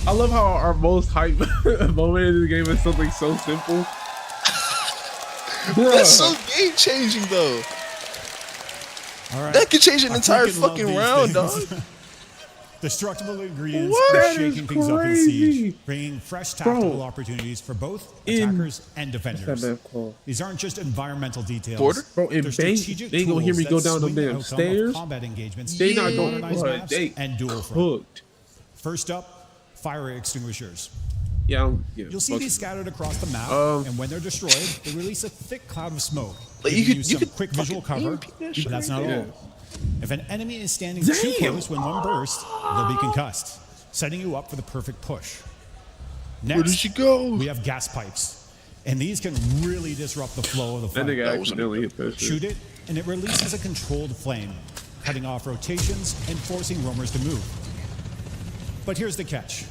I love how our most hype moment in the game is something so simple. That's so game changing though. All right. That could change an I entire freaking love fucking these round, things. dog. Destructible ingredients What? are That shaking is things up in crazy. Siege, bringing fresh tactical Bro. opportunities for both attackers and defenders. that called? These aren't just environmental details. Border? Bro, and They're they strategic ain't gonna hear me tools go that down them swing the damn outcome of stairs. combat engagements, They not going, modernized but maps, they and dual front. hooked. First up, fire extinguishers. Yeah, You'll see these scattered across the map, and when they're destroyed, they release a thick cloud of smoke. Like, giving you some could quick visual cover, EMP that but shit that's right not there. all. If an enemy is standing too close when one bursts, they'll be concussed, setting you up for the perfect push. Next, Where did she go? we have gas pipes, and these can really disrupt the flow of the That fight. nigga accidentally hit that shit. Shoot it, and it releases a controlled flame, cutting off rotations and forcing roamers to move. But here's the catch.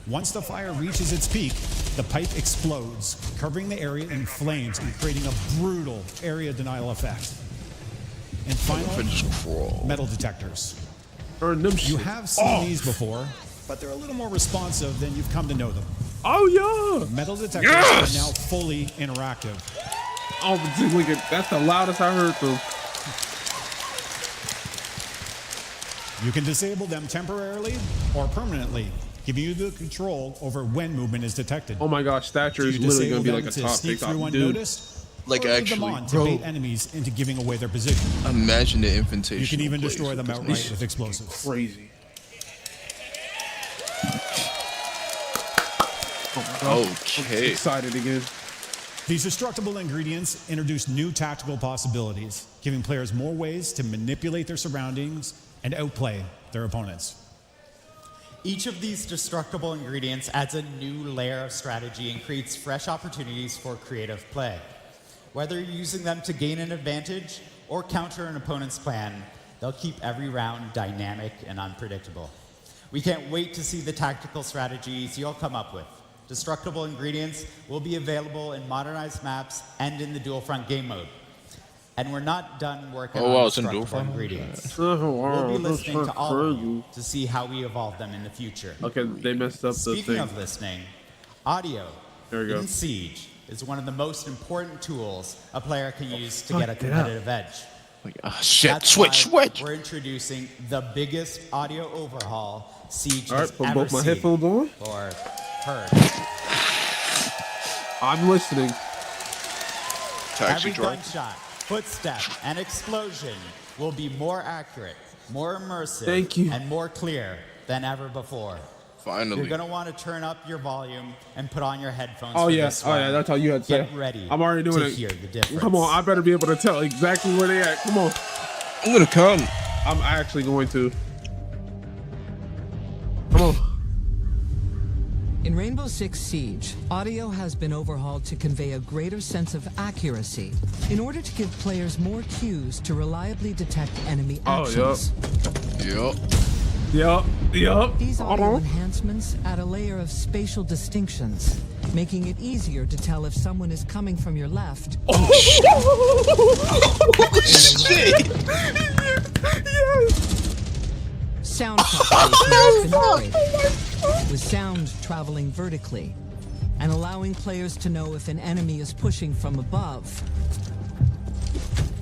Once the fire reaches its peak, the pipe explodes, covering the area in flames and creating a brutal area denial effect. And finally, metal detectors. You have seen these before, but they're a little more responsive than you've come to know them. Oh yeah! Metal detectors Yes! are now fully interactive. Oh, but just look at that's the loudest I heard them. You can disable them temporarily or permanently, giving you the control over when movement is detected. Oh my gosh, stature Do is you literally gonna be disable like a them to top sneak TikTok through dude. unnoticed? Like or leave them actually, on to bro. bait enemies into giving away their position. Imagine the invitation. You can even destroy them outright with explosives. Crazy. Okay. I'm excited again. These destructible ingredients introduce new tactical possibilities, giving players more ways to manipulate their surroundings and outplay their opponents. Each of these destructible ingredients adds a new layer of strategy and creates fresh opportunities for creative play. Whether you're using them to gain an advantage or counter an opponent's plan, they'll keep every round dynamic and unpredictable. We can't wait to see the tactical strategies you'll come up with. Destructible ingredients will be available in modernized maps and in the dual front game mode. And we're not done working on it's in dual destructible front. ingredients. Oh, We'll wow, be that's listening to all of crazy. you to see how we evolve them in the future. Okay, they messed up the Speaking thing. of listening, audio There we go. in Siege is one of the most important tools a player can use to fuck get a it up. competitive edge. Like, shit, That's switch. why we're introducing the biggest audio overhaul Siege All right, has put ever both my seen headphones on. or heard. I'm listening. Taxi Every driver. gunshot, footstep, and explosion will be more accurate, more immersive, Thank you. and more clear than ever before. Finally. You're gonna want to turn up your volume and put on your headphones. Oh for yeah, this oh yeah, one. that's all you had to say. Get ready. I'm already doing to it. hear the difference. Come on, I better be able to tell exactly where they at. Come on. I'm gonna come. I'm actually going to. Come on. In Rainbow Six Siege, audio has been overhauled to convey a greater sense of accuracy in order to give players more cues to reliably detect enemy actions. Yup. These audio enhancements add a layer of spatial distinctions, making it easier to tell if someone is coming from your left. Oh shit! Sound propagation has been upgraded, with sound traveling vertically and allowing players to know if an enemy is pushing from above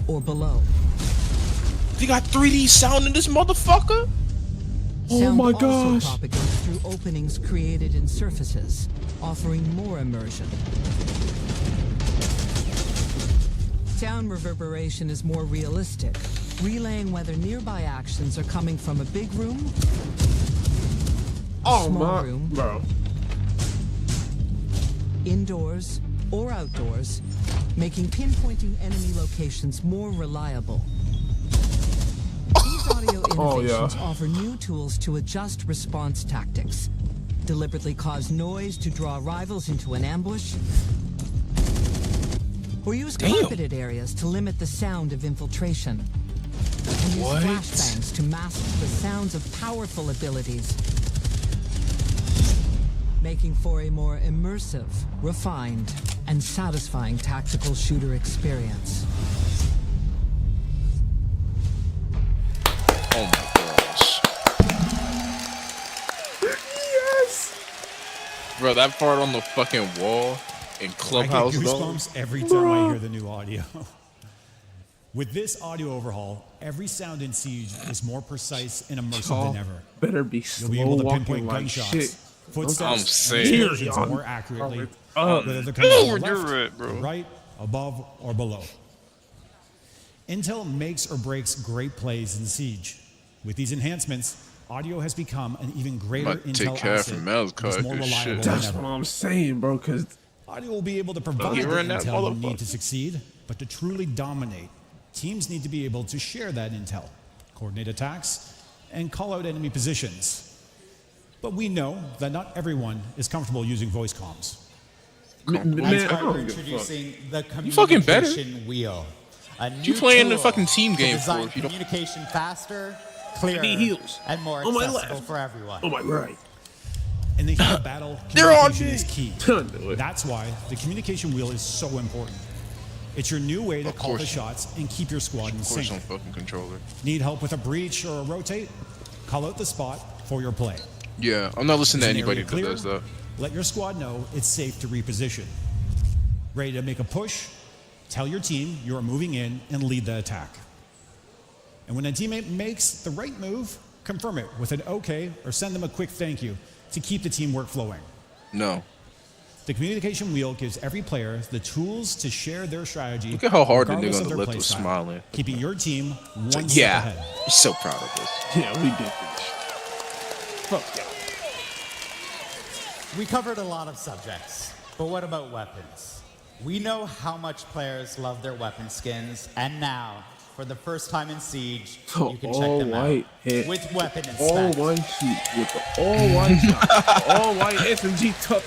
or below. You got 3D sound in this motherfucker? Sound my also gosh. propagates through openings created in surfaces, offering more immersion. Sound reverberation is more realistic, relaying whether nearby actions are coming from a big room, small room, bro. indoors, or outdoors, making pinpointing enemy locations more reliable. These audio innovations offer new tools to adjust response tactics, deliberately cause noise to draw rivals into an ambush, or use carpeted areas to limit the sound of infiltration. And use flashbangs to mask the sounds of powerful abilities, making for a more immersive, refined, and satisfying tactical shooter experience. Oh my gosh. Yes. Bro, that part on the fucking wall in Clubhouse I get though. goosebumps every time I hear the new audio. With this audio overhaul, every sound in Siege is more precise and immersive than ever. Better be You'll be able to slow pinpoint walking like gunshots, shit. footsteps, I'm and saying. explosions more accurately, whether they're coming from the left, right, bro. right, above, or below. Intel makes or breaks great plays in Siege. With these enhancements, audio has become an even greater Might take Intel care asset from Mel's that is cut, more good reliable shit. than That's ever. what I'm saying, bro. Cause Audio will be able to provide the You're in that intel you motherfucker. need to succeed, but to truly dominate, teams need to be able to share that intel, coordinate attacks, and call out enemy positions. But we know that not everyone is comfortable using voice comms. man, That's I why don't we're give a fuck. introducing the You fucking better. communication wheel. A new You playing the tool fucking team to game design for if you don't. communication faster, I clearer, need heals. and more On my accessible left. for everyone. Oh my right. In the heat of battle, They're on communication is me. key. Don't do it. That's why the communication wheel is so important. It's your new way to Of call the course. shots and keep your squad in Of course, sync. on fucking controller. Need help with a breach or a rotate? Call out the spot for your play. Yeah, I'm not listening to Is an anybody area that clear? does that. Let your squad know it's safe to reposition. Ready to make a push? Tell your team you are moving in and lead the attack. And when a teammate makes the right move, confirm it with an okay or send them a quick thank you to keep the teamwork flowing. No. The communication wheel gives every player the tools to share their strategy. Look at how hard the regardless nigga of on the their left play was style, smiling. keeping your team one It's like, step yeah, ahead. I'm so proud of this. Yeah, we did this. Fuck yeah. We covered a lot of subjects, but what about weapons? We know how much players love their weapon skins, and now, for the first time in Siege, you can check all them white out hit. with weapon All inspect. white sheet with the all white shot. All white SMG tuck.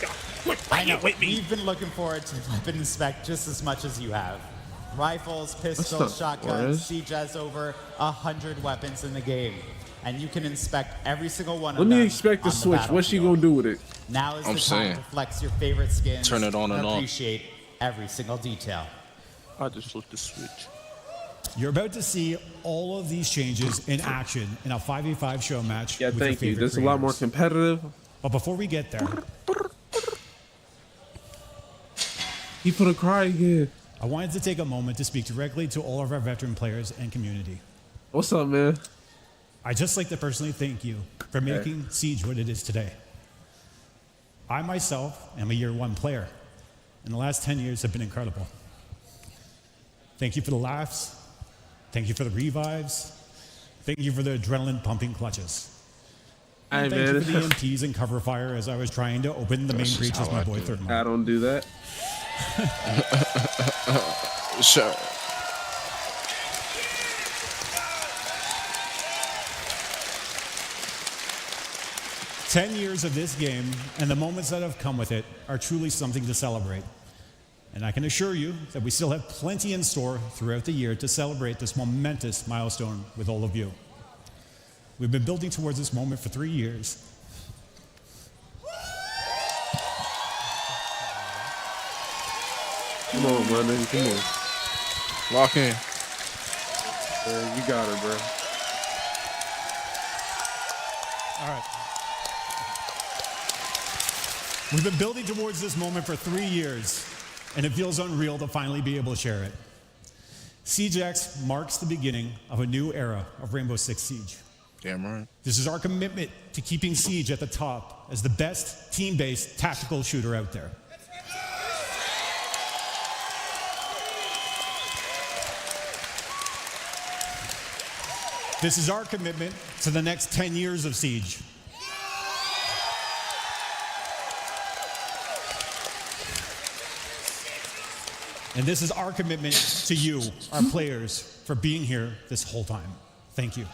I know, we've been looking forward to weapon inspect just as much as you have. Rifles, pistols, not shotguns, bad. Siege has over 100 weapons in the game, and you can inspect every single one Let of me them expect the on the switch. What's she battlefield. gonna do with it? Now is I'm the saying. time to flex your favorite skins Turn it on and off. appreciate every single detail. I just flipped the switch. You're about to see all of these changes in action in a 5v5 show match. Yeah, with thank your you. favorite That's a lot more creators. competitive. But before we get there, He put a cry again. I wanted to take a moment to speak directly to all of our veteran players and community. What's up, man? I'd just like to personally thank you for making Siege what it is today. I myself am a year one player, and the last 10 years have been incredible. Thank you for the laughs. Thank you for the revives. Thank you for the adrenaline pumping clutches. Hey, And thank you man. for the EMPs and cover fire as I was trying to open the main This is breach as how my I boy do it. Third I Mile. don't do that. Sure. 10 years of this game and the moments that have come with it are truly something to celebrate. And I can assure you that we still have plenty in store throughout the year to celebrate this momentous milestone with all of you. We've been building towards this moment for 3 years. Come on, my nigga, come on. Lock in. You got it, bro. All right. We've been building towards this moment for 3 years, and it feels unreal to finally be able to share it. Siege X marks the beginning of a new era of Rainbow Six Siege. Damn right. This is our commitment to keeping Siege at the top as the best team-based tactical shooter out there. This is our commitment to the next 10 years of Siege. And this is our commitment to you, our players, for being here this whole time. Thank you.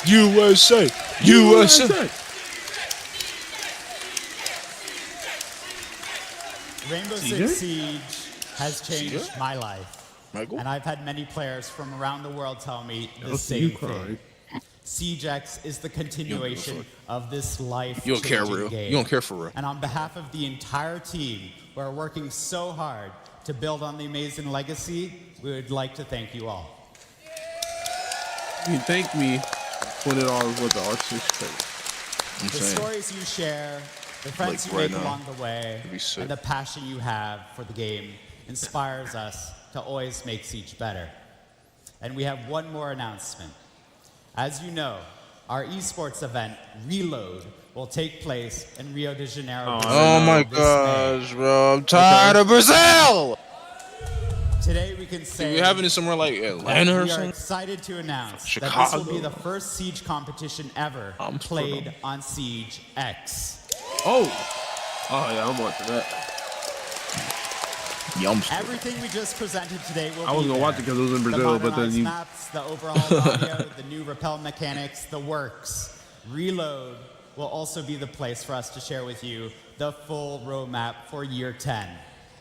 USA! USA! Rainbow Six Siege has changed my life. Michael? And I've had many players from around the world tell me the You same cried. thing. Siege X is the continuation of this life You don't care real. game. You don't care for real. And on behalf of the entire team, we're working so hard to build on the amazing legacy. We would like to thank you all. You thank me $20 worth of artist credit. I'm The saying. stories you share, the friends Like you right make now. along the way, It'd be sick. and the passion you have for the game inspires us to always make Siege better. And we have one more announcement. As you know, our esports event, Reload, will take place in Rio de Janeiro. Brazil Oh my this gosh, bro. I'm tired of Brazil! May. Today we can say We having it somewhere like Atlanta that or we are something? excited to announce that this Chicago. will be the first Siege competition ever played on Siege X. Oh yeah, I'm watching that. Everything we just presented today will be I was gonna watch it because it was in Brazil, the but then modernized you. maps, the overall audio, the new rappel mechanics, the works. Reload will also be the place for us to share with you the full roadmap for year 10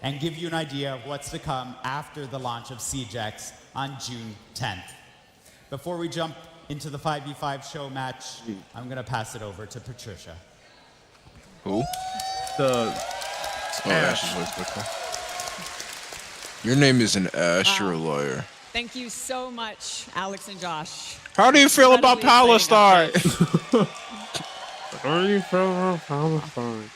and give you an idea of what's to come after the launch of Siege X on June 10th. Before we jump into the 5v5 show match, I'm going to pass it over to Patricia. Who? The Ash is like quicker. Your name isn't Ash, you're a lawyer. Thank you so much, Alex and Josh. How do you feel about Palestine? How do you feel about Palestine?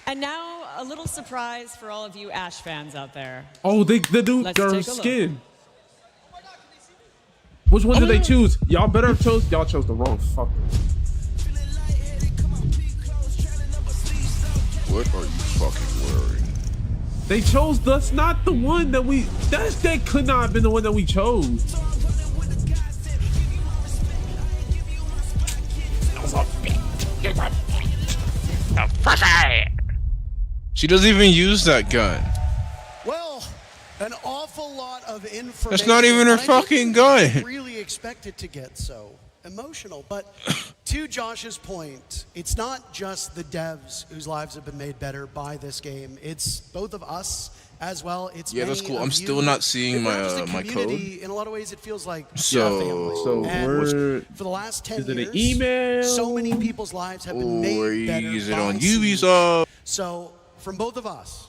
And now, a little surprise for all of you Ash fans out there. Oh, they do Let's their take a look. skin. Which one did they choose? Y'all better have chose. Y'all chose the wrong fucker. What are you fucking wearing? They chose that's not the one that we. That could not have been the one that we chose. She doesn't even use that gun. Well, an awful lot of information. That's not even her and I fucking didn't gun. really expect it to get so emotional. But to Josh's point, it's not just the devs whose lives have been made better by this game. It's both of us as well. It's Yeah, that's many cool. of I'm you. still not seeing We're just a my code. community. In a lot of ways, it feels like So- a family. So And we're- for the last 10 is it an years, email? so many people's lives have been made Or better is it by on Siege. Ubisoft? So from both of us,